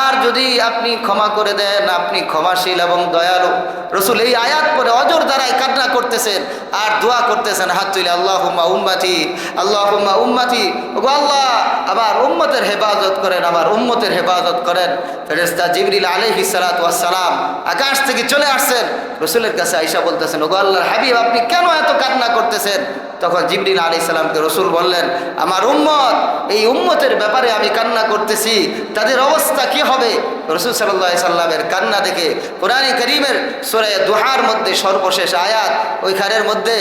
আর যদি আপনি ক্ষমা করে দেন, আপনি ক্ষমাশীল এবং দয়ালু। রসুল এই আয়াত পরে অজর দ্বারাই কান্না করতেছেন আর দোয়া করতেছেন হাত তুলে, আল্লাহুম্মা উম্মতি, আল্লাহুম্মা উম্মতি, ওগো আল্লাহ আমার উম্মতের হেফাজত করেন, আমার উম্মতের হেফাজত করেন। ফেরেশতা জিবরিল আলাইহিস সালাতু ওয়াস সালাম আকাশ থেকে চলে আসছেন, রসুলের কাছে আয়েশা বলতেছেন, ওগো আল্লাহর হাবিব, আপনি কেন এত কান্না করতেছেন? তখন জিবরিল আলাইহিস সালামকে রসুল বললেন, আমার উম্মত, এই উম্মতের ব্যাপারে আমি কান্না করতেছি, তাদের অবস্থা কি হবে? রসুল সাল্লাল্লাহু আলাইহি সাল্লামের কান্না দেখে কোরআনে কারীমের সূরা দুহার মধ্যে সর্বশেষ আয়াত, ওইখানের মধ্যে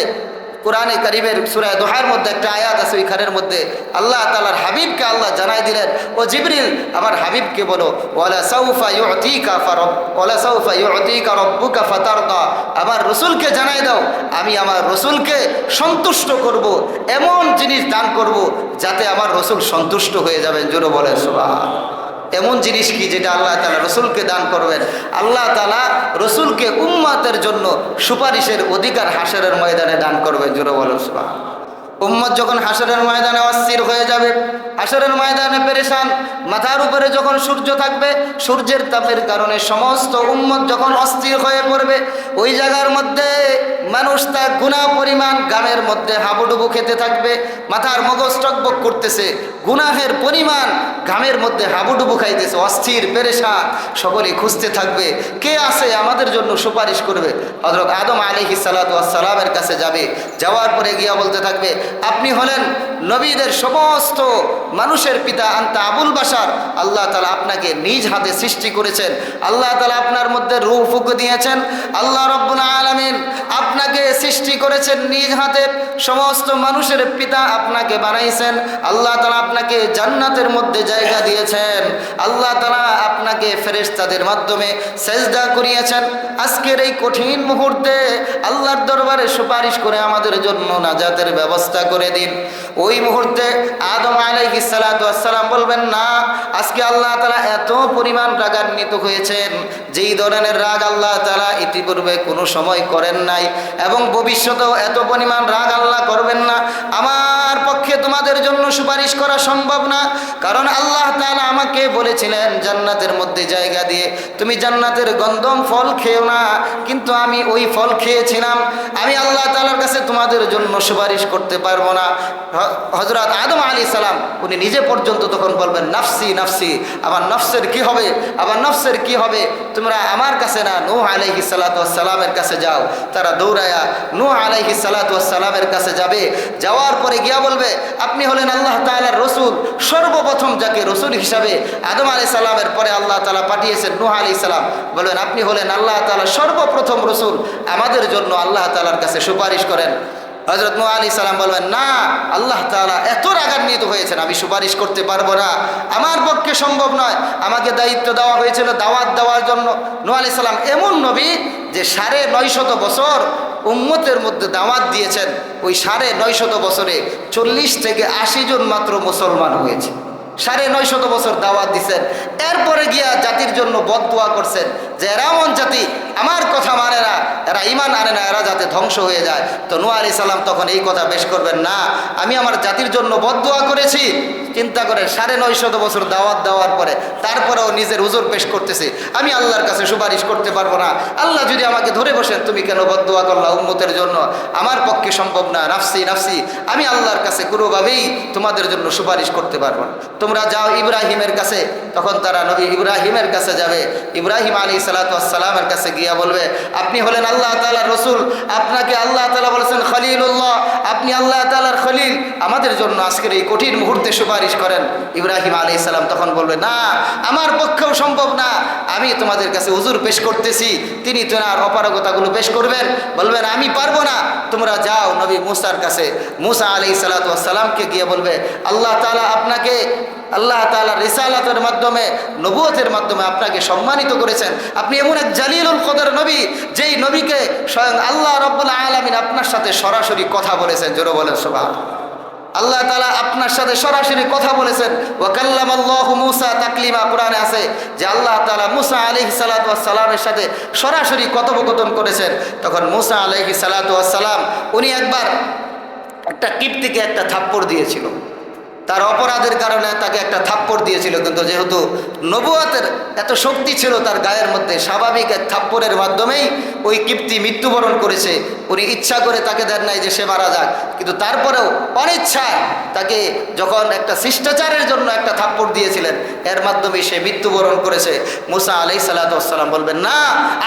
কোরআনে কারীমের সূরা দুহার মধ্যে একটা আয়াত আছে, ওইখানের মধ্যে আল্লাহ তাআলার হাবিবকে আল্লাহ জানাই দিলেন, ও জিবরিল, আমার হাবিবকে বলো, ওয়ালা সাউফা ইউতিকা ফারাব ওয়ালা সাউফা ইউতিকা রাব্বুকা ফাতারদা, আমার রসুলকে জানাই দাও, আমি আমার রসুলকে সন্তুষ্ট করব, এমন জিনিস দান করব যাতে আমার রসুল সন্তুষ্ট হয়ে যাবেন। জোরে বলেন সুবহানাল্লাহ। এমন জিনিস কি যেটা আল্লাহ তাআলা রসুলকে দান করবেন? আল্লাহ তাআলা রসুলকে উম্মতের জন্য সুপারিশের অধিকার হাসরের ময়দানে দান করবেন। জোরে বলেন সুবহানাল্লাহ। উম্মত যখন হাসরের ময়দানে অস্থির হয়ে যাবে, হাসরের ময়দানে পেরেশান, মাথার উপরে যখন সূর্য থাকবে, সূর্যের তাপের কারণে সমস্ত উম্মত যখন অস্থির হয়ে পড়বে, ওই জায়গার মধ্যে মানুষ তার গুনাহ পরিমাণ গামের মধ্যে হাবুডুবু খেতে থাকবে, মাথার মগজ টকবক করতেছে, গুনাহের পরিমাণ ঘামের মধ্যে হাবুডুবু খাইতেছে, অস্থির পেরেশান, সকলেই খুঁজতে থাকবে কে আছে আমাদের জন্য সুপারিশ করবে। হযরত আদম আলাইহিস সালাতু ওয়াস সালামের কাছে যাবে, যাওয়ার পরে গিয়া বলতে থাকবে, আপনি হলেন নবীদের সমস্ত মানুষের পিতা, আনতা আবুল বাশার, আল্লাহ তাআলা আপনাকে নিজ হাতে সৃষ্টি করেছেন, আল্লাহ তাআলা আপনার মধ্যে রূহ ফুঁক দিয়েছেন, আল্লাহ রাব্বুল আলামিন আপনাকে সৃষ্টি করেছেন নিজ হাতে, সমস্ত মানুষের পিতা আপনাকে বানাইছেন, আল্লাহ তাআলা আপনাকে জান্নাতের মধ্যে জায়গা দিয়েছেন, আল্লাহ তাআলা আপনাকে ফেরেশতাদের মাধ্যমে সেজদা করিয়েছেন। আজকের এই কঠিন মুহূর্তে আল্লাহর দরবারে সুপারিশ করে আমাদের জন্য নাজাতের ব্যবস্থা করে দিন। ওই মুহূর্তে আদম আলাইহিস সালাতু ওয়াস সালাম বলবেন, না, আজকে আল্লাহ তাআলা এত পরিমাণ রাগান্বিত হয়েছেন, যেই ধরনের রাগ আল্লাহ তাআলা ইতিপূর্বে কোনো সময় করেন নাই এবং ভবিষ্যতেও এত পরিমাণ রাগ আল্লাহ করবেন না। আমার পক্ষে তোমাদের জন্য সুপারিশ করা সম্ভব না, কারণ আল্লাহ তাআলা আমাকে বলেছিলেন জান্নাতের মধ্যে জায়গা দিয়ে তুমি জান্নাতের গন্ধম ফল খেও না, কিন্তু আমি ওই ফল খেয়েছিলাম, আমি আল্লাহ তাআলার কাছে তোমাদের জন্য সুপারিশ করতে পারবো না। হযরত আদম আলাইহিস সালাম উনি নিজে পর্যন্ত তখন বলবেন, নাফসি নাফসি, আমার নফসের কি হবে, আমার নফসের কি হবে, তোমরা আমার কাছে না, নূহ আলাইহিস সালাতু ওয়াস সালামের কাছে যাও। তারা দৌড়ায়া নূহ আলাইহিস সালাতু ওয়াস সালামের কাছে যাবে, যাওয়ার পরে গিয়া বলবে, আপনি হলেন আল্লাহ তাআলার রসুল, সর্বপ্রথম যাকে রসুল হিসাবে আদম আলাইহিস সালামের পরে আল্লাহ তাআলা পাঠিয়েছেন নূহ আলাইহিস সালাম, বলবেন আপনি হলেন আল্লাহ তাআলার সর্বপ্রথম রসুল, আমাদের জন্য আল্লাহ তাআলার কাছে সুপারিশ করেন। হযরত নূহ আলাইহিস সালাম বলবেন, না, আল্লাহ তাআলা এত রাগান্বিত হয়েছেন, আমি সুপারিশ করতে পারবো না, আমার পক্ষে সম্ভব নয়। আমাকে দায়িত্ব দেওয়া হয়েছিল দাওয়াত দেওয়ার জন্য। নূহ আলাইহিস সালাম এমন নবী যে 950 বছর উম্মতের মধ্যে দাওয়াত দিয়েছেন, ওই 950 বছরে 40 থেকে 80 জন মাত্র মুসলমান হয়েছে। 950 বছর দাওয়াত দিচ্ছেন, এরপরে গিয়া জাতির জন্য বদদুয়া করছেন যে এরা এমন জাতি আমার কথা মানে না, এরা ঈমান আনে না, এরা যাতে ধ্বংস হয়ে যায়। তো নূহ আলাইহিস সালাম তখন এই কথা পেশ করবেন, না আমি আমার জাতির জন্য বদদুয়া করেছি। চিন্তা করে 950 বছর দাওয়াত দেওয়ার পরে তারপরেও নিজের উজর পেশ করতেছে, আমি আল্লাহর কাছে সুপারিশ করতে পারবো না। আল্লাহ যদি আমাকে ধরে বসেন, তুমি কেন বদদুয়া করলা উম্মতের জন্য? আমার পক্ষে সম্ভব না, নাফসি নাফসি, আমি আল্লাহর কাছে কোনোভাবেই তোমাদের জন্য সুপারিশ করতে পারবো না। তোমরা যাও ইব্রাহিমের কাছে। তখন তারা নবী ইব্রাহিমের কাছে যাবে। ইব্রাহিম আলাইহিস সালাতু ওয়াস সালামের কাছে গিয়া বলবে, আপনি হলেন আল্লাহ তাআলার রাসূল, আপনাকে আল্লাহ তাআলা বলেছেন খলিলুল্লাহ, আপনি আল্লাহ তাআলার খলিল, আমাদের জন্য আজকের এই কঠিন মুহূর্তে সুপারিশ করেন। ইব্রাহিম আলাইহিস সালাম তখন বলবে, না আমার পক্ষেও সম্ভব না, আমি তোমাদের কাছে হুজুর পেশ করতেছি। তিনি তোমার অপারগতাগুলো পেশ করবেন, বলবেন আমি পারবো না। তোমরা যাও নবী মুসার কাছে। মুসা আলাইহিস সালাতু ওয়াস সালামকে গিয়ে বলবে, আল্লাহ তাআলা আপনাকে, আল্লাহ তাআলা রিসালাতের মাধ্যমে, নবুয়তের মাধ্যমে আপনাকে সম্মানিত করেছেন। আপনি এমন এক জালিলুল কদর নবী, যেই নবীকে স্বয়ং আল্লাহ রাব্বুল আলামিন আপনার সাথে সরাসরি কথা বলেছেন। জোরে বলেন সুবহানাল্লাহ। আল্লাহ তাআলা আপনার সাথে সরাসরি কথা বলেছেন। ওয়া কাল্লামাল্লাহু মুসা তাকলিমা, কোরআনে আছে যে আল্লাহ তাআলা মুসা আলাইহিস সালাতু ওয়াস সালামের সাথে সরাসরি কথোপকথন করেছেন। তখন মুসা আলাইহিস সালাতু ওয়াস সালাম উনি একবার একটা কিপ্তিকে একটা থাপ্পড় দিয়েছিল। তার অপরাধের কারণে তাকে একটা থাপ্পড় দিয়েছিল, কিন্তু যেহেতু নবুয়তের এত শক্তি ছিল তার গায়ের মধ্যে, স্বাভাবিক এক থাপ্পড়ের মাধ্যমেই ওই কিপ্তি মৃত্যুবরণ করেছে। উনি ইচ্ছা করে তাকে দেন নাই যে সে মারা যাক, কিন্তু তারপরেও অনিচ্ছায় তাকে যখন একটা শিষ্টাচারের জন্য একটা থাপ্পড় দিয়েছিলেন, এর মাধ্যমে সে মৃত্যুবরণ করেছে। মুসা আলাইহিস সালাতু ওয়াস সালাম বলবেন, না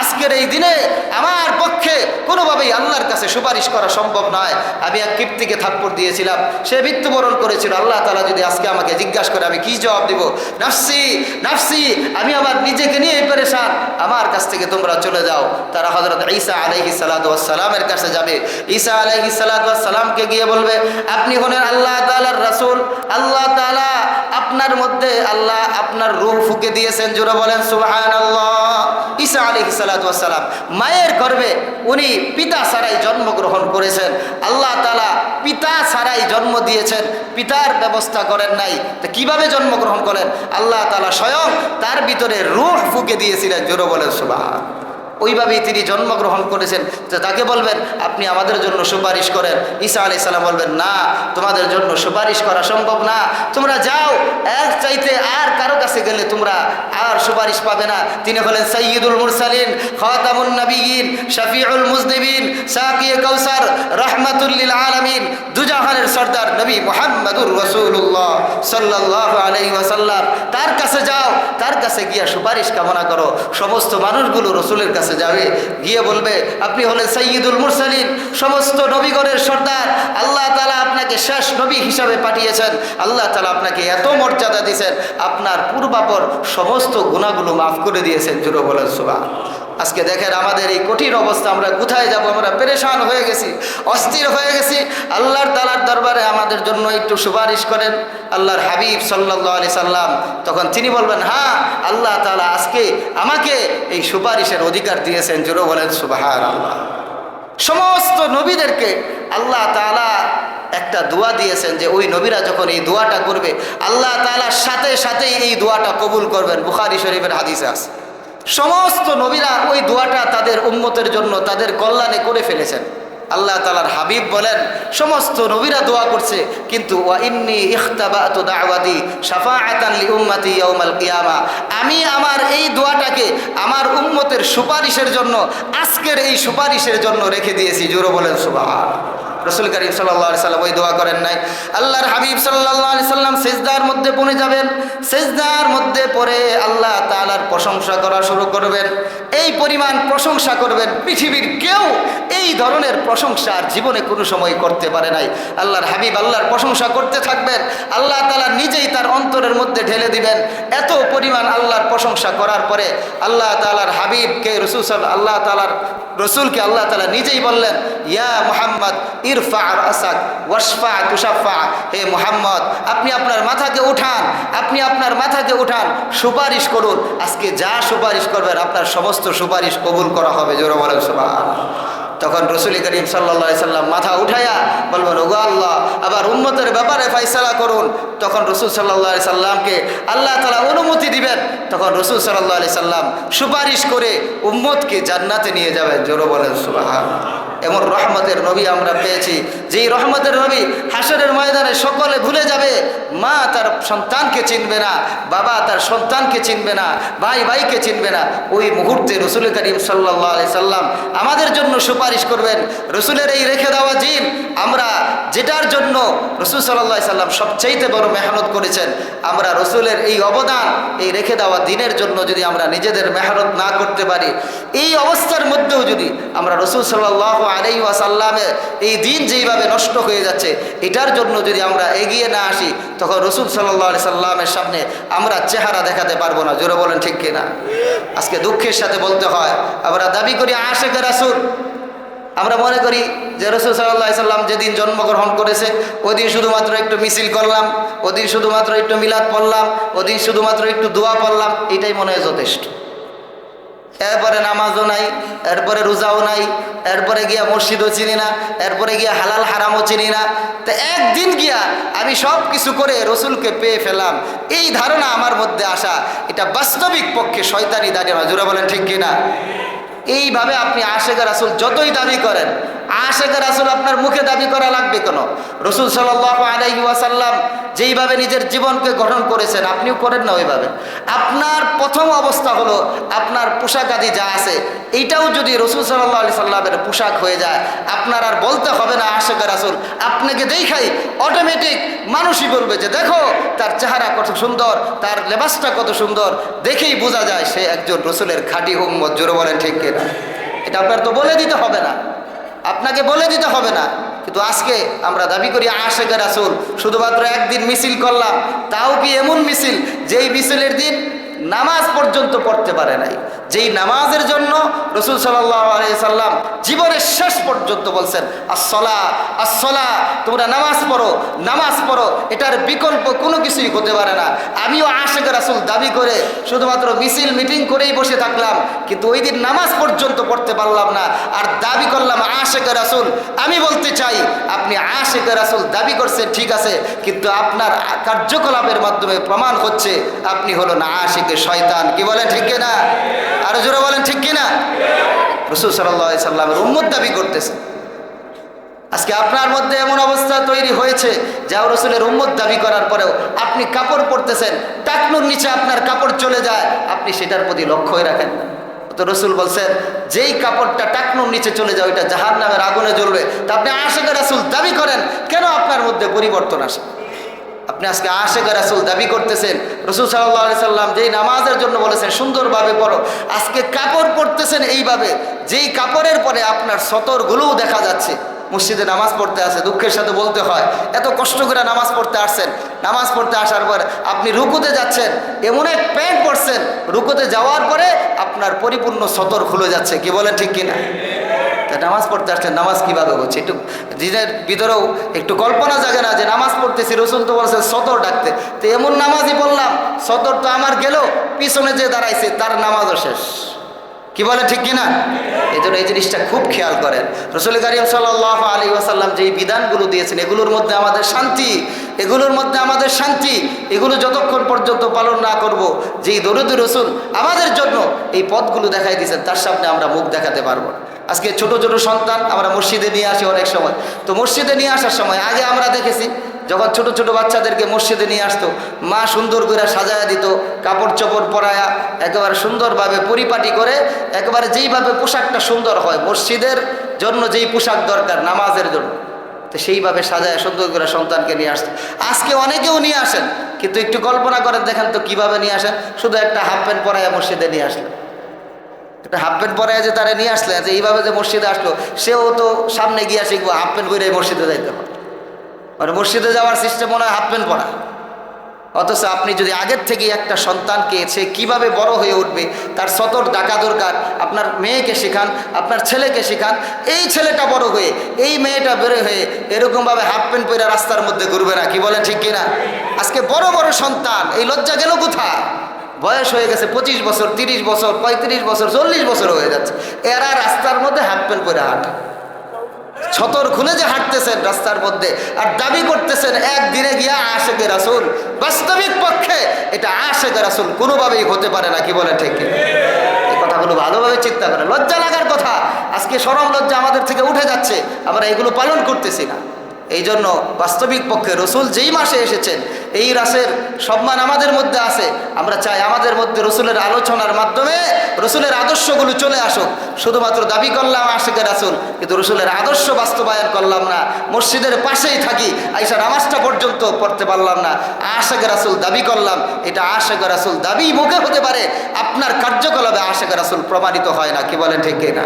আজকের এই দিনে আমার পক্ষে কোনোভাবেই আল্লাহর কাছে সুপারিশ করা সম্ভব নয়। আমি এক কিপ্তিকে থাপ্পড় দিয়েছিলাম, সে মৃত্যুবরণ করেছিল। আল্লাহ তাআলা যদি আজকে আমাকে জিজ্ঞাসা করে আমি কি জবাব দিব? নাফসি নাফসি, আমি আমার নিজেকে নিয়ে পেরেশান, আমার কাছ থেকে তোমরা চলে যাও। তারা হযরত ঈসা আলাইহিস সালাতু ওয়াস সালামের কাছে যাবে। ঈসা আলাইহিস সালাতু ওয়াস সালামকে গিয়ে বলবে, আপনি হলেন আল্লাহ তাআলার রাসূল, আল্লাহ তাআলা আপনার মধ্যে আল্লাহ আপনার রূহ ফুঁকে দিয়েছেন। জোরে বলেন সুবহানাল্লাহ। ঈসা আলাইহিস সালাতু ওয়াস সালাম মায়ের গর্ভে উনি পিতা ছাড়াই জন্মগ্রহণ করেছেন। আল্লাহ তাআলা পিতা ছাড়াই জন্ম দিয়েছেন, পিতার ব্যবস্থা করেন নাই। তো কিভাবে জন্মগ্রহণ করেন? আল্লাহ তাআলা স্বয়ং তার ভিতরে রূহ ফুঁকে দিয়েছিলেন। জোরে বলেন সুবহানাল্লাহ। ওইভাবেই তিনি জন্মগ্রহণ করেছেন। তো তাকে বলবেন, আপনি আমাদের জন্য সুপারিশ করেন। ঈসা আলাইহিস সালাম বলবেন, না তোমাদের জন্য সুপারিশ করা সম্ভব না, তোমরা যাও, এক চাইতে আর কারো কাছে গেলে তোমরা আর সুপারিশ পাবে না। তিনি হলেন সাইয়্যিদুল মুরসালিন, খাতামুন নবিয়্যিন, শফিউল মুজনিবিন, সাকিয়ে কাউসার, রাহমাতুল লিল আলামিন, দুজাহানের সরদার নবী মুহাম্মদুর রাসূলুল্লাহ সাল্লাল্লাহু আলাইহি ওয়াসাল্লাম। তার কাছে যাও, তার কাছে গিয়া সুপারিশ কামনা করো। সমস্ত মানুষগুলো রসুলের কাছে যাবে, গিয়ে বলবে, আপনি হলেন সাইয়্যিদুল মুরসালিন, সমস্ত নবীগণের সর্দার, আল্লাহ তাআলা আপনাকে শেষ নবী হিসাবে পাঠিয়েছেন, আল্লাহ তাআলা আপনাকে এত মর্যাদা দিয়েছেন, আপনার পূর্বাপর সমস্ত গুনাহগুলো মাফ করে দিয়েছেন। জোরে বলেন সুবহানাল্লাহ। আজকে দেখেন আমাদের এই কঠিন অবস্থা, আমরা কোথায় যাব? আমরা পেরেশান হয়ে গেছি, অস্থির হয়ে গেছি। আল্লাহর তাআলার দরবারে আমাদের জন্য একটু সুপারিশ করেন। আল্লাহর হাবিব সাল্লাল্লাহু আলাইহি সাল্লাম তখন তিনি বলবেন, হ্যাঁ আল্লাহ তাআলা আজকে আমাকে এই সুপারিশের অধিকার দিয়েছেন। জোরে বলেন সুবহানাল্লাহ। সমস্ত নবীদেরকে আল্লাহ তাআলা একটা দোয়া দিয়েছেন যে ওই নবীরা যখন এই দোয়াটা করবে আল্লাহ তাআলার সাথে সাথেই এই দোয়াটা কবুল করবেন। বুখারী শরীফের হাদিসে আছে। সমস্ত নবীরা ওই দোয়াটা তাদের উম্মতের জন্য, তাদের কল্যাণে করে ফেলেছেন। আল্লাহ তাআলার হাবিব বলেন, সমস্ত নবীরা দোয়া করছে, কিন্তু ওয়া ইন্নী ইখতাবাতু দাওয়াতি শাফাআতান লি উম্মতি ইয়াউমাল কিয়ামা, আমি আমার এই দোয়াটাকে আমার উম্মতের সুপারিশের জন্য, আজকের এই সুপারিশের জন্য রেখে দিয়েছি। জোরে বলেন সুবহানাল্লাহ। রাসূল করিম সাল্লাল্লাহু আলাইহি সাল্লাম ওই দোয়া করেন নাই। আল্লাহর হাবিব সাল্লাল্লাহু আলাইহি সাল্লাম সিজদার মধ্যে পড়ে যাবেন। সিজদার মধ্যে পড়ে আল্লাহ তাআলার প্রশংসা করা শুরু করবেন। এই পরিমাণ প্রশংসা করবেন, পৃথিবীর কেউ এই ধরনের প্রশংসা আর জীবনে কোনো সময় করতে পারে নাই। আল্লাহর হাবিব আল্লাহর প্রশংসা করতে থাকবেন, আল্লাহ তাআলা নিজেই তার অন্তরের মধ্যে ঢেলে দিবেন। এত পরিমাণ আল্লাহর প্রশংসা করার পরে আল্লাহ তাআলার হাবিবকে আল্লাহ তাআলার রসুলকে আল্লাহ তাআলা নিজেই বললেন, ইয়া মুহাম্মদ ইরফা রাসাক ওয়াশফা তুশাফা, হে মুহাম্মদ আপনি আপনার মাথাকে উঠান, আপনি আপনার মাথাকে উঠান, সুপারিশ করুন। আজকে যা সুপারিশ করবেন আপনার সমস্ত সুপারিশ কবুল করা হবে। জোরে বলেন সুবহানাল্লাহ। তখন রসুল করিম সাল্লাল্লাহু আলাইহি সাল্লাম মাথা উঠাইয়া বলবেন, ওগো আল্লাহ, আবার উম্মতের ব্যাপারে ফয়সালা করুন। তখন রসুল সাল্লাল্লাহু আলাইহি সাল্লামকে আল্লাহ তাআলা অনুমতি দিবেন। তখন রসুল সাল্লাল্লাহু আলাইহি সাল্লাম সুপারিশ করে উম্মতকে জান্নাতে নিয়ে যাবেন। জোরে বলেন সুবহানাল্লাহ। এমন রহমতের নবী আমরা পেয়েছি, যেই রহমতের নবী হাসরের ময়দানে সকলে ভুলে যাবে। মা তার সন্তানকে চিনবে না, বাবা তার সন্তানকে চিনবে না, ভাই ভাইকে চিনবে না। ওই মুহূর্তে রসুল করিম সাল্লাল্লাহু আলাইহি সাল্লাম আমাদের জন্য সুপারিশ করবেন। রসুলের এই রেখে দেওয়া দিন, আমরা যেটার জন্য রসুল সাল্লাল্লাহু আলাইহি সাল্লাম সবচাইতে বড় মেহনত করেছেন, আমরা রসুলের এই অবদান, এই রেখে দেওয়া দিনের জন্য যদি আমরা নিজেদের মেহনত না করতে পারি, এই অবস্থার মধ্যেও যদি আমরা রসুল সাল্লাল্লাহু আলাইহি ওয়াসাল্লামের এই দিন যেইভাবে নষ্ট হয়ে যাচ্ছে, এটার জন্য যদি আমরা এগিয়ে না আসি, তখন রসুল সাল্লাল্লাহু আলাইহি সাল্লামের সামনে আমরা চেহারা দেখাতে পারবো না। জোরে বলেন ঠিক কিনা? আজকে দুঃখের সাথে বলতে হয়, আমরা দাবি করি আশিকে রাসূল। আমরা মনে করি যে রসুল সাল্লাল্লাহু আলাইহি সাল্লাম যেদিন জন্মগ্রহণ করেছে ওই দিন শুধুমাত্র একটু মিছিল করলাম, ওদিন শুধুমাত্র একটু মিলাদ পড়লাম, ওদিন শুধুমাত্র একটু দোয়া পড়লাম, এটাই মনে হয় যথেষ্ট। এরপরে নামাজও নাই, এরপরে রোজাও নাই, এরপরে গিয়া মসজিদও চিনি না, এরপরে গিয়া হালাল হারামও চিনি না। তো একদিন গিয়া আমি সব কিছু করে রসুলকে পেয়ে ফেলাম, এই ধারণা আমার মধ্যে আসা, এটা বাস্তবিক পক্ষে শয়তানি ধারণা। জোরে বলেন ঠিক কিনা? এইভাবে আপনি আশিকে রাসূল যতই দাবি করেন, আশিকে রাসূল আপনার মুখে দাবি করা লাগবে কেন? রসুল সাল্লাল্লাহু আলাইহি ওয়াসাল্লাম যেইভাবে নিজের জীবনকে গঠন করেছেন, আপনিও করেন না ওইভাবে। আপনার প্রথম অবস্থা হলো আপনার পোশাক আদি যা আছে, এইটাও যদি রসুল সাল্লাল্লাহু আলাইহি সাল্লামের পোশাক হয়ে যায়, আপনার আর বলতে হবে না আশিকে রাসূল। আপনাকে দেখাই অটোমেটিক মানুষই বলবে যে দেখো তার চেহারা কত সুন্দর, তার লেবাসটা কত সুন্দর, দেখেই বোঝা যায় সে একজন রসুলের খাঁটি উম্মত। জোরে বলেন ঠিক কিনা? এটা আপনার তো বলে দিতে হবে না, আপনাকে বলে দিতে হবে না। কিন্তু আজকে আমরা দাবি করি আশিকে রাসূল, শুধুমাত্র একদিন মিছিল করলাম, তাও কি এমন মিছিল যেই মিছিলের দিন নামাজ পর্যন্ত পড়তে পারে নাই, যেই নামাজের জন্য রসুল সাল্লাল্লাহু আলাইহি সাল্লাম জীবনের শেষ পর্যন্ত বলছেন আসসালা আসসালা, তোমরা নামাজ পড়ো, নামাজ পড়ো, এটার বিকল্প কোনো কিছুই হতে পারে না। আমিও আশিকে রাসূল দাবি করে শুধুমাত্র মিছিল মিটিং করেই বসে থাকলাম, কিন্তু ওই দিন নামাজ পর্যন্ত পড়তে পারলাম না, আর দাবি করলাম আশিকে রাসূল। আমি বলতে চাই, আপনি আশিকে রাসূল দাবি করছেন ঠিক আছে, কিন্তু আপনার কার্যকলাপের মাধ্যমে প্রমাণ হচ্ছে আপনি হলো না আশিকে শয়তান। কি বলেন ঠিক কিনা? আরো জোরে বলেন ঠিক কিনা? রাসূল সাল্লাল্লাহু আলাইহি সাল্লামের উম্মত দাবি করতেছে। আজকে আপনার মধ্যে এমন অবস্থা তৈরি হয়েছে, যা রাসূলের উম্মত দাবি করার পরেও আপনি কাপড় পরতেছেন, টাকনুর নিচে আপনার কাপড় চলে যায়, আপনি সেটার প্রতি লক্ষ্যই রাখেন না। তো রাসূল বলছেন যেই কাপড়টা টাকনুর নিচে চলে যায় ওইটা জাহান্নামের আগুনে জ্বলবে। তা আপনি আশিকে রাসূল দাবি করেন, কেন আপনার মধ্যে পরিবর্তন আসে? আপনি আজকে আশিকে রাসূল দাবি করতেছেন, রাসূল সাল্লাল্লাহু আলাইহি সাল্লাম যেই নামাজের জন্য বলেছেন সুন্দরভাবে পড়ো, আজকে কাপড় পরতেছেন এইভাবে যেই কাপড়ের পরে আপনার সতরগুলোও দেখা যাচ্ছে। মসজিদে নামাজ পড়তে আসে, দুঃখের সাথে বলতে হয়, এত কষ্ট করে নামাজ পড়তে আসছেন, নামাজ পড়তে আসার পর আপনি রুকুতে যাচ্ছেন, এমন এক প্যান্ট পরছেন, রুকুতে যাওয়ার পরে আপনার পরিপূর্ণ সতর খুলে যাচ্ছে। কি বলেন ঠিক কিনা? নামাজ পড়তে আসছেন, নামাজ কিভাবে হচ্ছে? একটু দিনের ভিতরেও একটু কল্পনা জাগে না যে নামাজ পড়তেছি, রসুল তো বলছে সতর ডাকতে, তো এমন নামাজই পড়লাম, সতর তো আমার গেল, পিছনে যে দাঁড়াইছে তার নামাজও শেষ। কি বলে ঠিক কিনা? এই জন্য এই জিনিসটা খুব খেয়াল করেন। রাসূল কারীম সাল্লাল্লাহু আলাইহি ওয়াসাল্লাম যেই বিধানগুলো দিয়েছেন, এগুলোর মধ্যে আমাদের শান্তি, এগুলোর মধ্যে আমাদের শান্তি। এগুলো যতক্ষণ পর্যন্ত পালন না করব, যেই দরুদ রাসূল আমাদের জন্য এই পথগুলো দেখাই দিয়েছেন, তার সামনে আমরা মুখ দেখাতে পারবো। আজকে ছোট ছোট সন্তান আমরা মসজিদে নিয়ে আসি অনেক সময়, তো মসজিদে নিয়ে আসার সময় আগে আমরা দেখেছি যখন ছোট ছোট বাচ্চাদেরকে মসজিদে নিয়ে আসতো, মা সুন্দর করে সাজায়া দিত, কাপড় চোপড় পরায়া একেবারে সুন্দরভাবে পরিপাটি করে, একেবারে যেইভাবে পোশাকটা সুন্দর হয়, মসজিদের জন্য যেই পোশাক দরকার নামাজের জন্য, তো সেইভাবে সাজায় সুন্দর করে সন্তানকে নিয়ে আসতো। আজকে অনেকেও নিয়ে আসেন, কিন্তু একটু কল্পনা করেন দেখেন তো কীভাবে নিয়ে আসেন। শুধু একটা হাফ প্যান্ট পরায়া মসজিদে নিয়ে আসলেন, একটা হাফ প্যান্ট পরায় যে তারা নিয়ে আসলেন, যে এইভাবে যে মসজিদে আসলো, সেও তো সামনে গিয়া শিখবো হাফ প্যান্ট পরে মসজিদে যাইতে হবে, মানে মসজিদে যাওয়ার সিস্টেম মনে হয় হাফ প্যান্ট পরা। অথচ আপনি যদি আগের থেকে একটা সন্তানকে সে কীভাবে বড় হয়ে উঠবে তার সতর ডাকা দরকার, আপনার মেয়েকে শেখান, আপনার ছেলেকে শেখান। এই ছেলেটা বড় হয়ে, এই মেয়েটা বেড়ে হয়ে এরকমভাবে হাফ প্যান্ট পরে রাস্তার মধ্যে ঘুরবে না। কি বলেন ঠিক কিনা? আজকে বড় বড় সন্তান, এই লজ্জা গেল কোথায়? বয়স হয়ে গেছে 25 বছর, 30 বছর, 35 বছর, 40 বছর হয়ে যাচ্ছে, এরা রাস্তার মধ্যে হাফ প্যান্ট পরে হাঁটা। ছতর খুলে যে হাঁটতেছেন রাস্তার মধ্যে আর দাবি করতেছেন একদিনে গিয়া আশেকে রাসূল, বাস্তবিক পক্ষে এটা আশেকে রাসূল কোনোভাবেই হতে পারে না। কি বলে ঠিক? এই কথাগুলো ভালোভাবে চিন্তা করেন। লজ্জা লাগার কথা, আজকে শরম লজ্জা আমাদের থেকে উঠে যাচ্ছে, আমরা এগুলো পালন করতেছি না। এই জন্য বাস্তবিক পক্ষে রসুল যেই মাসে এসেছেন এই রাসের সম্মান আমাদের মধ্যে আছে। আমরা চাই আমাদের মধ্যে রসুলের আলোচনার মাধ্যমে রসুলের আদর্শগুলো চলে আসুক। শুধুমাত্র দাবি করলাম আশিকে রাসূল, কিন্তু রসুলের আদর্শ বাস্তবায়ন করলাম না। মসজিদের পাশেই থাকি, আইসা নামাজটা পর্যন্ত পড়তে পারলাম না, আশিকে রাসূল দাবি করলাম। এটা আশিকে রাসূল দাবি মুখে হতে পারে, আপনার কার্যকলাপে আশিকে রাসূল প্রমাণিত হয় না। কি বলেন ঠিক না?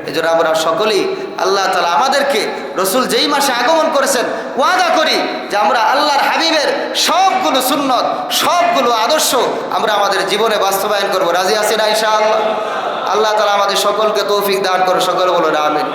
এই জন্য আমরা সকলেই আল্লাহ তাআলা আমাদেরকে রসুল যেই মাসে আগমন করেছেন ওয়াদা করি যে আমরা আল্লাহর হাবিবের সবগুলো সুন্নত, সবগুলো আদর্শ আমরা আমাদের জীবনে বাস্তবায়ন করব। রাজি আছি না ইনশাআল্লাহ? আল্লাহ তাআলা আমাদের সকলকে তৌফিক দান করে, সকল বলুন আমিন।